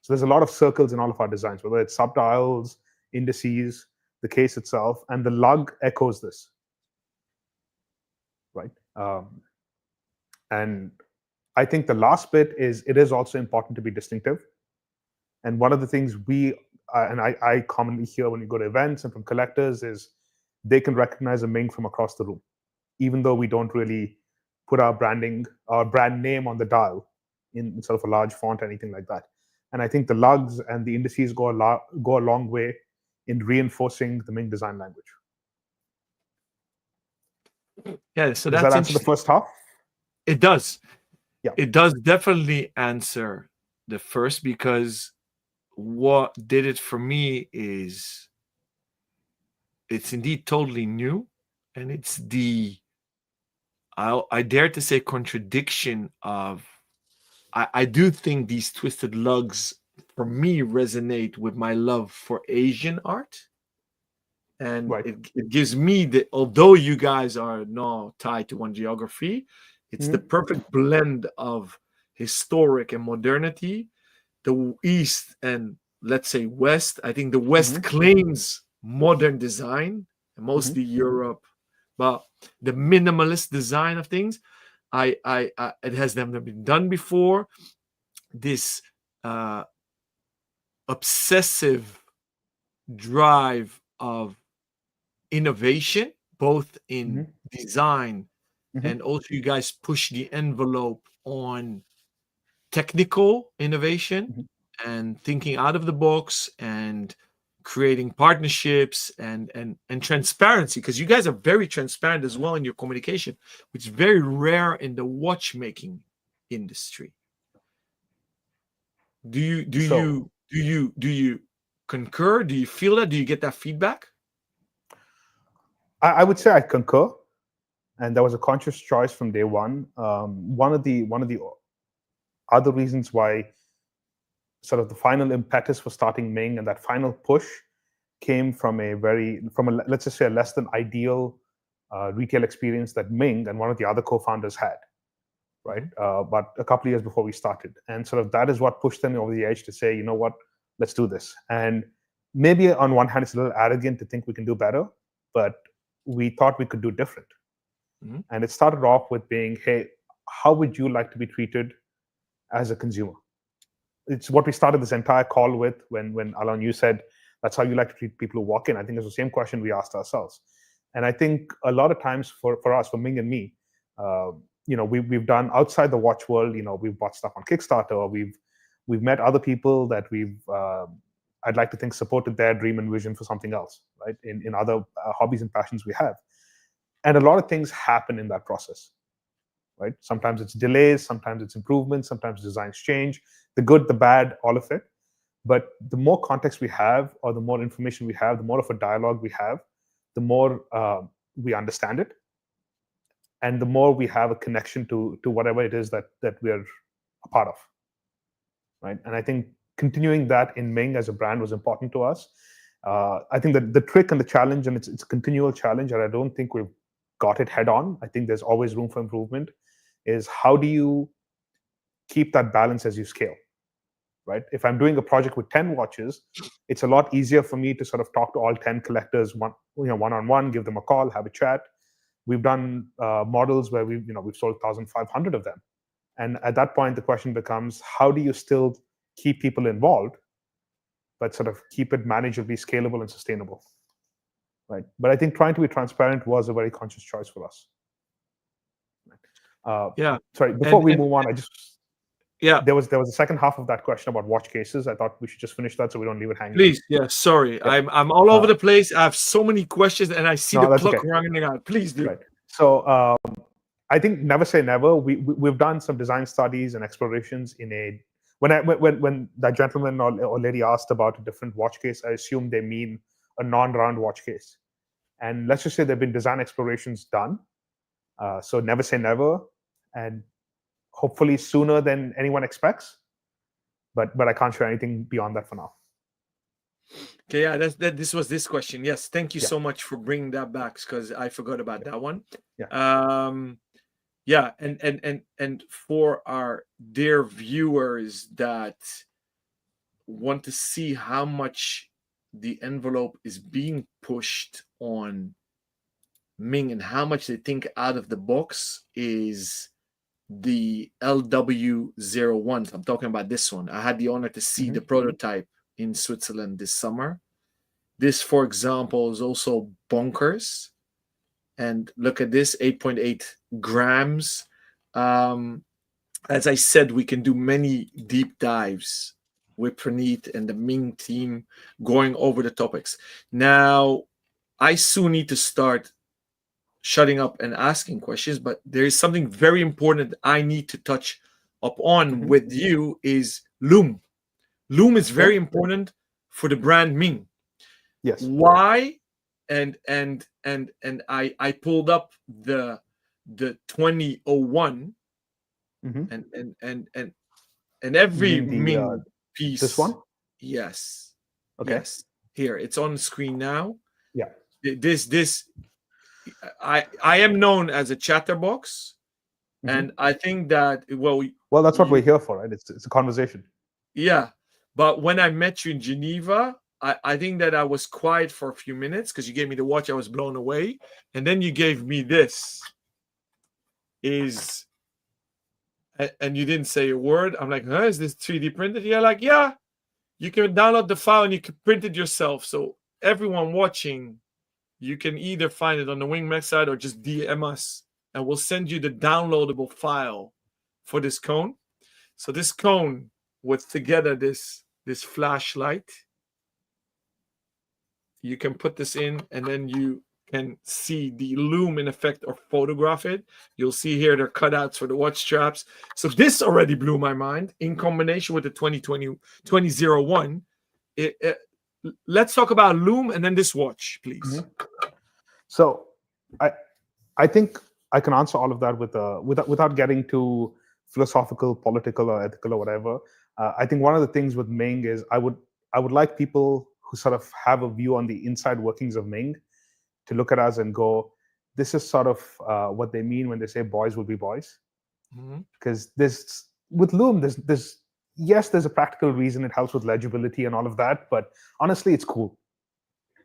So there's a lot of circles in all of our designs, whether it's subdials, indices, the case itself, and the lug echoes this, right? And I think the last bit is it is also important to be distinctive. And one of the things I commonly hear when you go to events and from collectors is they can recognize a Ming from across the room, even though we don't really put our brand name on the dial in sort of a large font or anything like that. And I think the lugs and the indices go a long way in reinforcing the Ming design language. Yeah, so does that's that answer the first half? It does. Yeah. It does definitely answer the first, because what did it for me is it's indeed totally new, and it's the I dare to say contradiction of I do think these twisted lugs for me resonate with my love for Asian art. And Right. it gives me although you guys are not tied to one geography, it's the perfect blend of historic and modernity, the East and let's say West. I think the West claims modern design, mostly Europe, but the minimalist design of things, it has never been done before. This obsessive drive of innovation, both in design and also you guys push the envelope on technical innovation and thinking out of the box and creating partnerships and transparency, because you guys are very transparent as well in your communication, which is very rare in the watchmaking industry. Do you concur? Do you feel that? Do you get that feedback? I would say I concur, and that was a conscious choice from day one. One of the other reasons why sort of the final impetus for starting Ming and that final push came from let's just say a less than ideal retail experience that Ming and one of the other co-founders had, right? But a couple of years before we started, and sort of that is what pushed them over the edge to say, you know what, let's do this. And maybe on one hand, it's a little arrogant to think we can do better, but we thought we could do different. And it started off with being, hey, how would you like to be treated as a consumer? It's what we started this entire call with when Alon, you said, that's how you like to treat people who walk in. I think it's the same question we asked ourselves. And I think a lot of times for us, for Ming and me, we've done outside the watch world, we've bought stuff on Kickstarter, or we've met other people that I'd like to think supported their dream and vision for something else, right? In other hobbies and passions we have. And a lot of things happen in that process, right? Sometimes it's delays, sometimes it's improvements, sometimes designs change, the good, the bad, all of it. But the more context we have, or the more information we have, the more of a dialogue we have, the more we understand it, and the more we have a connection to whatever it is that we're a part of, right? And I think continuing that in Ming as a brand was important to us. I think that the trick and the challenge, and it's a continual challenge, and I don't think we've got it head on. I think there's always room for improvement, is how do you keep that balance as you scale, right? If I'm doing a project with 10 watches, it's a lot easier for me to sort of talk to all 10 collectors one-on-one, give them a call, have a chat. We've done models where we've sold 1,500 of them. And at that point, the question becomes, how do you still keep people involved, but sort of keep it manageably scalable and sustainable, right? But I think trying to be transparent was a very conscious choice for us. Yeah. Sorry, before we move on, there was a second half of that question about watch cases. I thought we should just finish that so we don't leave it hanging. Please, yeah. Sorry, yeah. I'm all over the place. I have so many questions, and I see the clock running out. Please do. Right. So I think never say never. We've done some design studies and explorations in a. When that gentleman or lady asked about a different watch case, I assume they mean a non-round watch case. And let's just say there've been design explorations done. So never say never, and hopefully sooner than anyone expects. But I can't share anything beyond that for now. Okay, yeah, this was this question. Yes, thank you so much for bringing that back, because I forgot about that one. Yeah, and for our dear viewers that want to see how much the envelope is being pushed on Ming and how much they think out of the box, is the LW01. I'm talking about this one. I had the honor to see the prototype in Switzerland this summer. This, for example, is also bonkers. And look at this, 8.8 grams. As I said, we can do many deep dives with Praneeth and the Ming team going over the topics. Now, I soon need to start shutting up and asking questions, but there is something very important I need to touch upon with you, is loom. Loom is very important for the brand Ming. Yes. Why? And I pulled up the 2001 and every Ming piece. This one? Yes. Okay. Yes. Here, it's on the screen now. Yeah. This I am known as a chatterbox, and I think that well, that's what we're here for, right? It's a conversation. Yeah, but when I met you in Geneva, I think that I was quiet for a few minutes because you gave me the watch. I was blown away, and then you gave me this. And you didn't say a word. I'm like, huh? Is this 3D printed? You're like, yeah. You can download the file and you can print it yourself. So everyone watching, you can either find it on the Wing website or just DM us, and we'll send you the downloadable file for this cone. So this cone with together this flashlight, you can put this in, and then you can see the loom in effect or photograph it. You'll see here they're cutouts for the watch straps. So this already blew my mind in combination with the 2001. Let's talk about loom and then this watch, please. So I think I can answer all of that without getting too philosophical, political, or ethical, or whatever. I think one of the things with Ming is I would like people who sort of have a view on the inside workings of Ming to look at us and go, this is sort of what they mean when they say boys will be boys. Because with loom, there's a practical reason. It helps with legibility and all of that, but honestly, it's cool,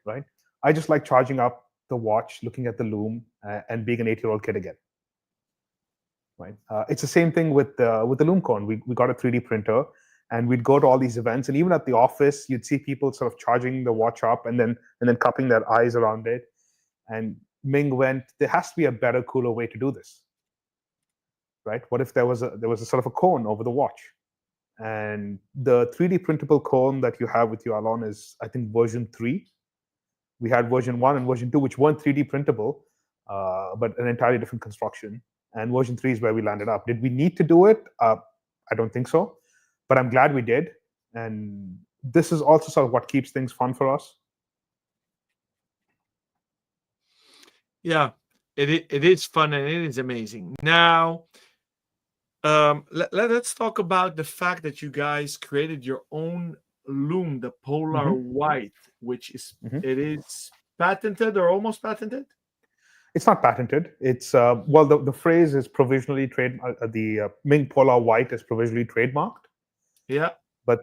right? I just like charging up the watch, looking at the loom, and being an 8-year-old kid again, right? It's the same thing with the loom cone. We got a 3D printer, and we'd go to all these events, and even at the office, you'd see people sort of charging the watch up and then cupping their eyes around it. And Ming went, there has to be a better, cooler way to do this, right? What if there was a sort of a cone over the watch? And the 3D printable cone that you have with you, Alon, is, I think, version 3. We had version 1 and version 2, which weren't 3D printable, but an entirely different construction. And version 3 is where we landed up. Did we need to do it? I don't think so, but I'm glad we did. And this is also sort of what keeps things fun for us. Yeah, it is fun and it is amazing. Now, let's talk about the fact that you guys created your own loom, the Polar White, which is it is patented or almost patented. It's not patented. It's the phrase is provisionally the Ming Polar White is provisionally trademarked. Yeah. but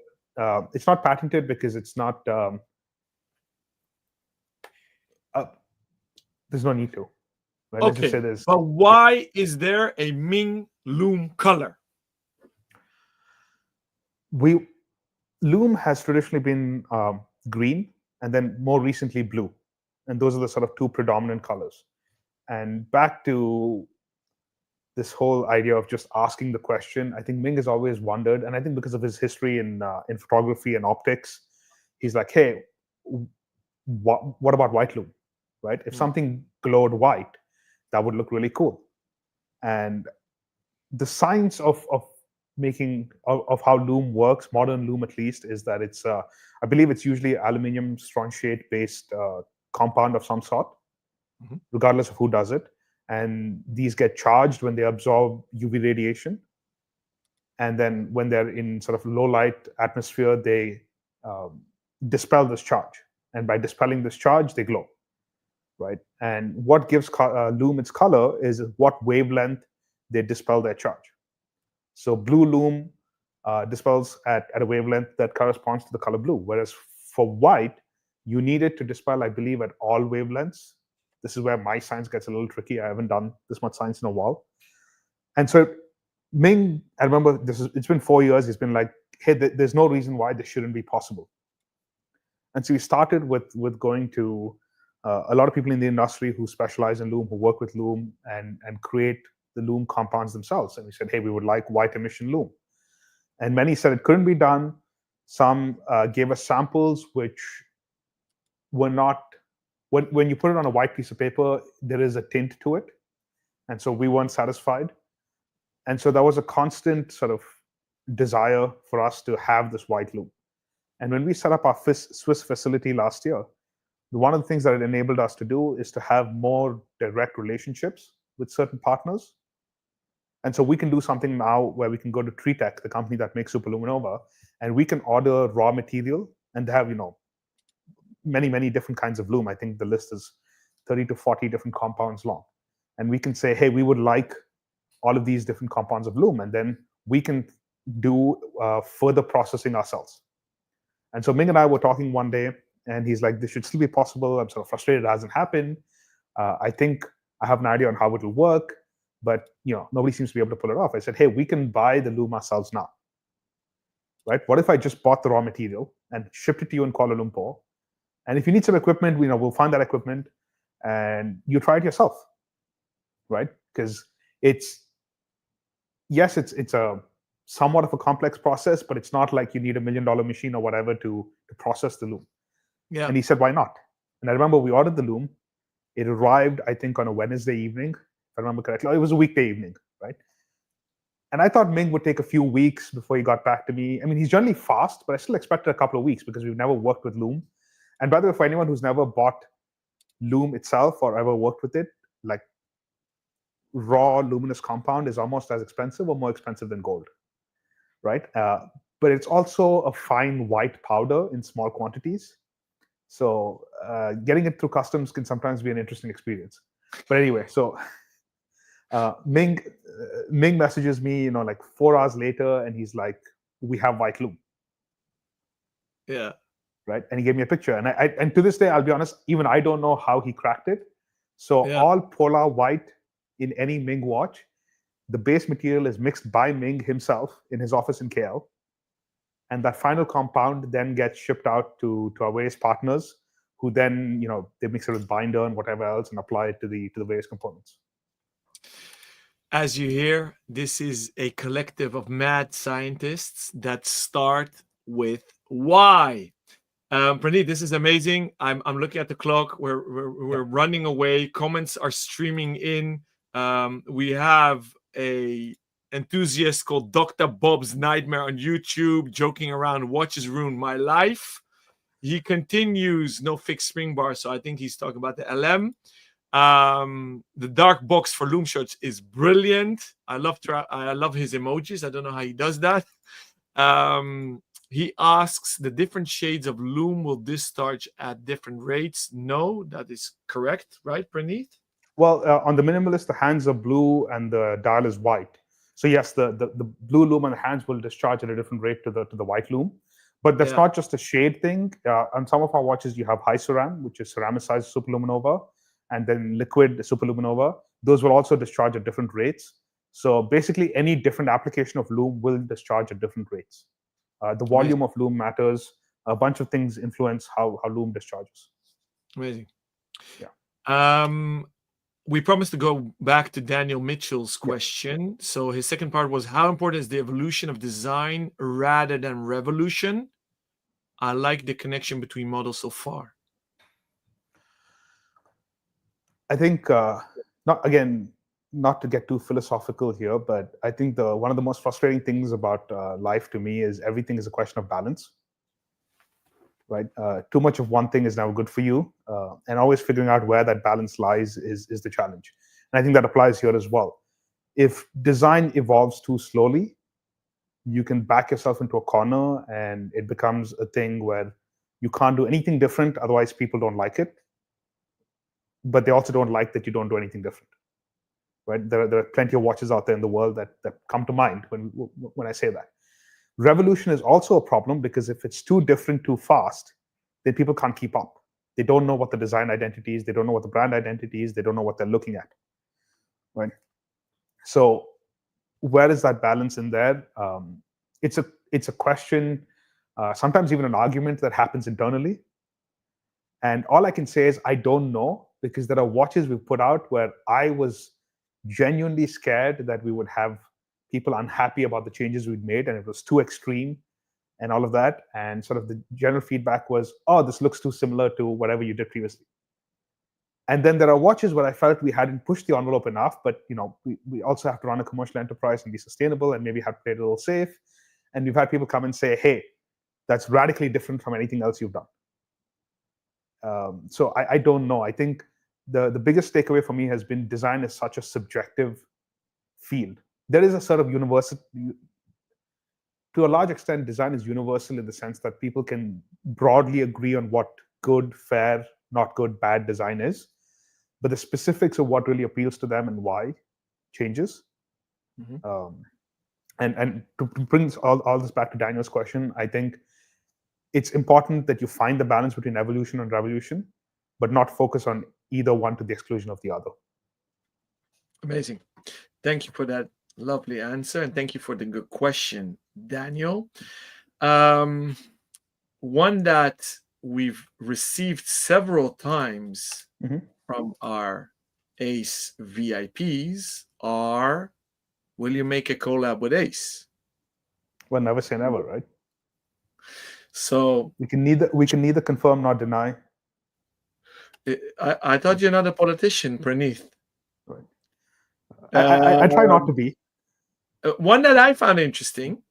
it's not patented because it's not. Uh, there's no need to. Right? Let's just say Okay, there's. but Yeah. why is there a Ming loom color? We loom has traditionally been green, and then more recently blue, and those are the sort of two predominant colors. And back to this whole idea of just asking the question, I think Ming has always wondered, and I think because of his history in photography and optics, he's like, hey, what about white loom, right? If Mm. something glowed white, that would look really cool. And the science of making of how loom works, modern loom at least, is that it's I believe it's usually aluminum strontiate based compound of some sort, Mhm. regardless of who does it. And these get charged when they absorb UV radiation, and then when they're in sort of low light atmosphere, they um, dispel this charge, and by dispelling this charge, they glow, right? And what gives loom its color is what wavelength they dispel their charge. So blue loom dispels at a wavelength that corresponds to the color blue, whereas for white, you need it to dispel, I believe, at all wavelengths. This is where my science gets a little tricky. I haven't done this much science in a while. And so Ming, I remember it's been 4 years. He's been like, hey, there's no reason why this shouldn't be possible. And so we started with going to a lot of people in the industry who specialize in loom, who work with loom and create the loom compounds themselves. And we said, hey, we would like white emission loom. And many said it couldn't be done. Some gave us samples which were not, when you put it on a white piece of paper, there is a tint to it. And so we weren't satisfied. And so that was a constant sort of desire for us to have this white loom. And when we set up our Swiss facility last year, one of the things that it enabled us to do is to have more direct relationships with certain partners. And so we can do something now where we can go to Tritech, the company that makes Superluminova, and we can order raw material, and they have, many different kinds of loom. I think the list is 30 to 40 different compounds long. And we can say, hey, we would like all of these different compounds of loom, and then we can do further processing ourselves. And so Ming and I were talking one day, and he's like, this should still be possible. I'm sort of frustrated it hasn't happened. I think I have an idea on how it'll work, but nobody seems to be able to pull it off. I said, hey, we can buy the loom ourselves now, right? What if I just bought the raw material and shipped it to you in Kuala Lumpur? And if you need some equipment, we'll find that equipment, and you try it yourself, right? Because it's a somewhat of a complex process, but it's not like you need $1 million machine or whatever to process the loom. Yeah. And he said, why not? And I remember we ordered the loom. It arrived, I think, on a Wednesday evening, if I remember correctly. It was a weekday evening, right? And I thought Ming would take a few weeks before he got back to me. I mean, he's generally fast, but I still expected a couple of weeks because we've never worked with loom. And by the way, for anyone who's never bought loom itself or ever worked with it, like raw luminous compound is almost as expensive or more expensive than gold, right? But it's also a fine white powder in small quantities. So getting it through customs can sometimes be an interesting experience. But anyway, so Ming messages me, like 4 hours later, and he's like, "We have white loom." Yeah. Right, and he gave me a picture, and to this day, I'll be honest, even I don't know how he cracked it. So Yeah. all polar white in any Ming watch, the base material is mixed by Ming himself in his office in KL, and that final compound then gets shipped out to our various partners, who then they mix it with binder and whatever else and apply it to the various components. As you hear, this is a collective of mad scientists that start with why. Praneeth, this is amazing. I'm looking at the clock. We're running away. Comments are streaming in. We have a enthusiast called Dr. Bob's Nightmare on YouTube, joking around. Watches ruined my life. He continues, no fixed spring bar, so I think he's talking about the LM. The dark box for loom shirts is brilliant. I love his emojis. I don't know how he does that. He asks, the different shades of loom will discharge at different rates. No, that is correct, right, Praneeth? Well, on the minimalist, the hands are blue and the dial is white. So yes, the blue loom on the hands will discharge at a different rate to the white loom. But that's Yeah. not just a shade thing. On some of our watches, you have high ceram, which is ceramicized superluminova, and then liquid superluminova. Those will also discharge at different rates. So basically, any different application of loom will discharge at different rates. The Amazing. volume of loom matters. A bunch of things influence how loom discharges. Amazing. Yeah. We promised to go back to Daniel Mitchell's Yeah. question. So his second part was, how important is the evolution of design rather than revolution? I like the connection between models so far. I think not to get too philosophical here, but I think one of the most frustrating things about life to me is everything is a question of balance. Right, too much of one thing is never good for you, and always figuring out where that balance lies is the challenge. And I think that applies here as well. If design evolves too slowly, you can back yourself into a corner, and it becomes a thing where you can't do anything different. Otherwise, people don't like it, but they also don't like that you don't do anything different. Right? There are plenty of watches out there in the world that come to mind when I say that. Revolution is also a problem because if it's too different too fast, then people can't keep up. They don't know what the design identity is. They don't know what the brand identity is. They don't know what they're looking at. Right. So where is that balance in there? It's a question, sometimes even an argument that happens internally. And all I can say is I don't know, because there are watches we've put out where I was genuinely scared that we would have people unhappy about the changes we'd made, and it was too extreme and all of that. And sort of the general feedback was, oh, this looks too similar to whatever you did previously. And then there are watches where I felt we hadn't pushed the envelope enough, but we also have to run a commercial enterprise and be sustainable, and maybe have to play it a little safe. And we've had people come and say, hey, that's radically different from anything else you've done. So I don't know. I think the biggest takeaway for me has been design is such a subjective field. There is a sort of universal, to a large extent, design is universal in the sense that people can broadly agree on what good, fair, not good, bad design is. But the specifics of what really appeals to them and why changes. Mm-hmm. And to bring all this back to Daniel's question, I think it's important that you find the balance between evolution and revolution, but not focus on either one to the exclusion of the other. Amazing. Thank you for that lovely answer, and thank you for the good question, Daniel. One that we've received several times from our ACE VIPs are, will you make a collab with ACE? Well, never say never, right? So we can neither confirm nor deny. I thought you're not a politician, Praneeth. Right. I try not to be. One that I found interesting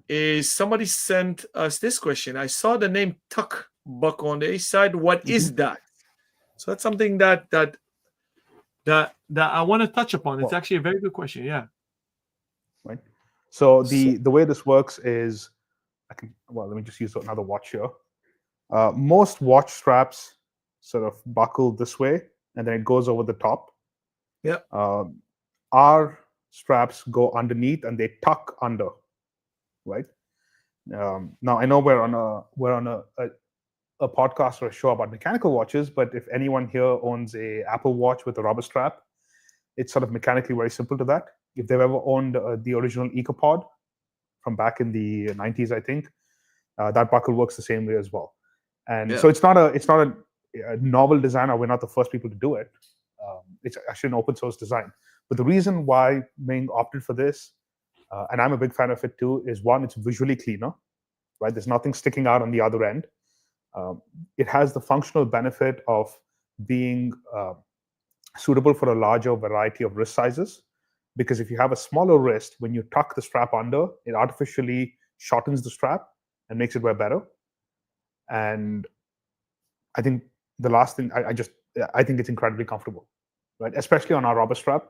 is somebody sent us this question. I saw the name Tuck Buck on the ACE side. What is that? So that's something that I want to touch upon. It's actually a very good question. Yeah. Right. So the way this works is, let me just use another watch here. Most watch straps sort of buckle this way, and then it goes over the top. Yeah. Our straps go underneath, and they tuck under. Right. Now I know we're on a podcast or a show about mechanical watches, but if anyone here owns a Apple Watch with a rubber strap, it's sort of mechanically very simple to that. If they've ever owned the original EcoPod from back in the 90s, I think that buckle works the same way as well. And so it's not a novel design, or we're not the first people to do it. It's actually an open source design. But the reason why Ming opted for this, and I'm a big fan of it too, is one, it's visually cleaner, right? There's nothing sticking out on the other end. It has the functional benefit of being suitable for a larger variety of wrist sizes, because if you have a smaller wrist, when you tuck the strap under, it artificially shortens the strap and makes it wear better. And I think the last thing, I think it's incredibly comfortable, right? Especially on our rubber strap,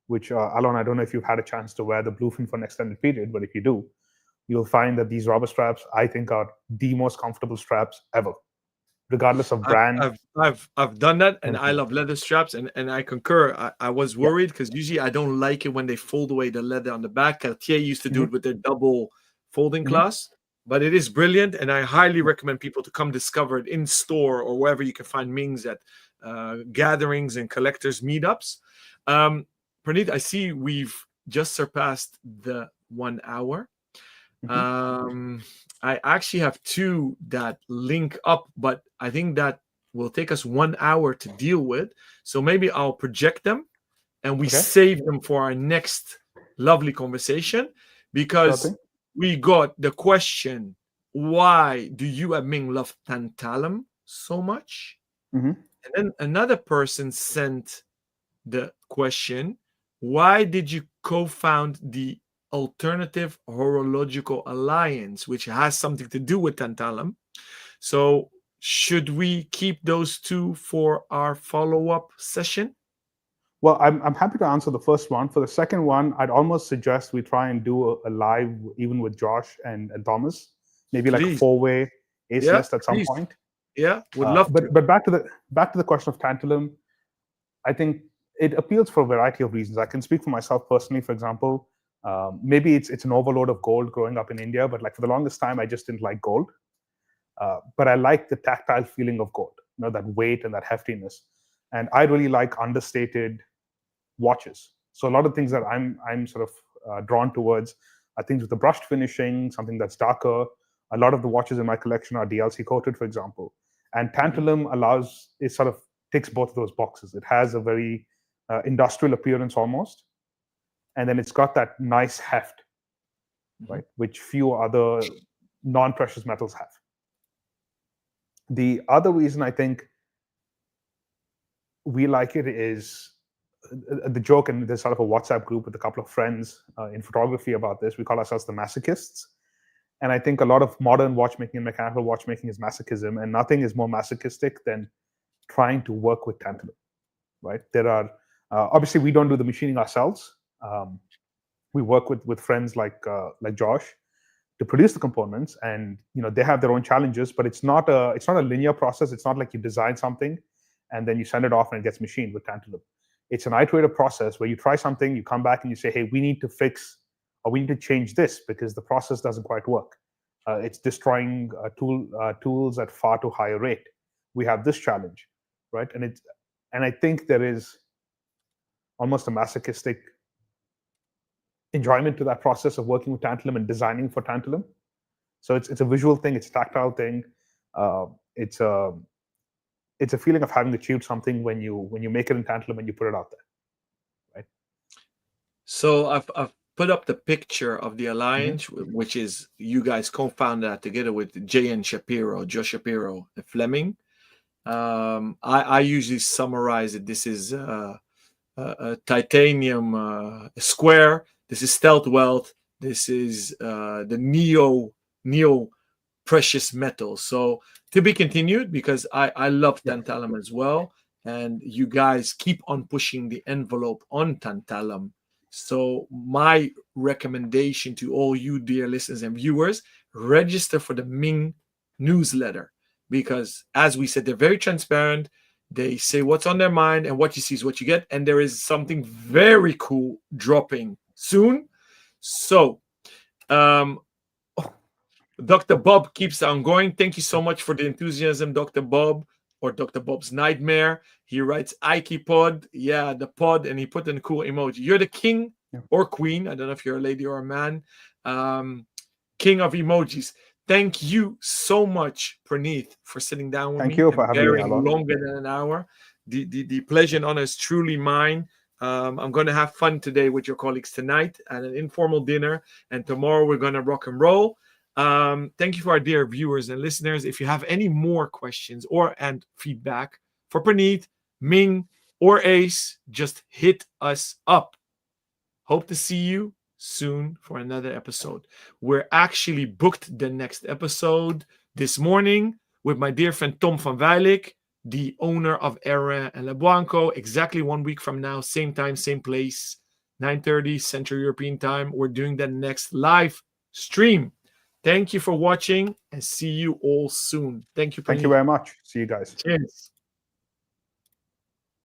which Alon, I don't know if you've had a chance to wear the Bluefin for an extended period, but if you do, you'll find that these rubber straps, I think, are the most comfortable straps ever. regardless of brand. I've done that, and I Anything. love leather straps, and I concur. I was Yeah. worried because usually I don't like it when they fold away the leather on the back. Cartier used to do Mhm. it with their double folding Mhm. clasp, but it is brilliant, and I highly Yeah. recommend people to come discover it in store or wherever you can find Mings at gatherings and collectors meetups. Praneeth, I see we've just surpassed the 1 hour. Mhm. I actually have two that link up, but I think that will take us 1 hour to deal with. So maybe I'll project them and we Okay. save them for our next lovely conversation, Sure because thing. we got the question, why do you and Ming love tantalum so much? Mhm. And then another person sent the question, why did you co-found the Alternative Horological Alliance, which has something to do with tantalum? So should we keep those two for our follow-up session? Well, I'm happy to answer the first one. For the second one, I'd almost suggest we try and do a live, even with Josh and Thomas, maybe like a Please. four-way ace Yeah, list at some please. point. Yeah, would love to. But back to the question of tantalum. I think it appeals for a variety of reasons. I can speak for myself personally. For example, maybe it's an overload of gold growing up in India, but like for the longest time, I just didn't like gold. But I like the tactile feeling of gold, that weight and that heftiness. And I really like understated watches. So a lot of things that I'm sort of drawn towards are things with the brushed finishing, something that's darker. A lot of the watches in my collection are DLC coated, for example. And tantalum it sort of ticks both of those boxes. It has a very industrial appearance almost, and then it's got that nice heft, right, which few other non-precious metals have. The other reason I think we like it is the joke, and there's sort of a WhatsApp group with a couple of friends in photography about this. We call ourselves the masochists. And I think a lot of modern watchmaking and mechanical watchmaking is masochism, and nothing is more masochistic than trying to work with tantalum, right? There are, obviously, we don't do the machining ourselves. We work with friends like Josh to produce the components, and they have their own challenges, but it's not a linear process. It's not like you design something and then you send it off and it gets machined with tantalum. It's an iterative process where you try something, you come back and you say, hey, we need to fix, or we need to change this because the process doesn't quite work. It's destroying tools at far too high a rate. We have this challenge, right? And I think there is almost a masochistic enjoyment to that process of working with tantalum and designing for tantalum. So it's a visual thing, it's a tactile thing. Uh, it's a feeling of having achieved something when you make it in tantalum and you put it out there, right? So I've put up the picture of the Mm-hmm. alliance, which is you guys co-founded that together with J.N. Shapiro, Joe Shapiro, and Fleming. I usually summarize it. This is a titanium square. This is stealth wealth. This is the neo precious metal. So to be continued, because I love Yeah. tantalum as well, and you guys keep on pushing the envelope on tantalum. So my recommendation to all you dear listeners and viewers, register for the Ming newsletter, because as we said, they're very transparent. They say what's on their mind, and what you see is what you get. And there is something very cool dropping soon. So, Dr. Bob keeps on going. Thank you so much for the enthusiasm, Dr. Bob, or Dr. Bob's Nightmare. He writes Ike Pod. Yeah, the pod, and he put in a cool emoji. You're the king or queen. I don't know if you're a lady or a man. King of emojis. Thank you so much, Praneeth, for sitting down with Thank me you for and having me, bearing Alon. longer than an hour. The pleasure and honor is truly mine. I'm going to have fun today with your colleagues tonight at an informal dinner, and tomorrow we're going to rock and roll. Thank you for our dear viewers and listeners. If you have any more questions and feedback for Praneeth, Ming, or Ace, just hit us up. Hope to see you soon for another episode. We're actually booked the next episode this morning with my dear friend Tom van Weilik, the owner of Erin and Lebuanco. Exactly 1 week from now, same time, same place, 9:30 Central European time. We're doing the next live stream. Thank you for watching, and see you all soon. Thank you, Thank you Praneeth. very much. See you guys. Cheers.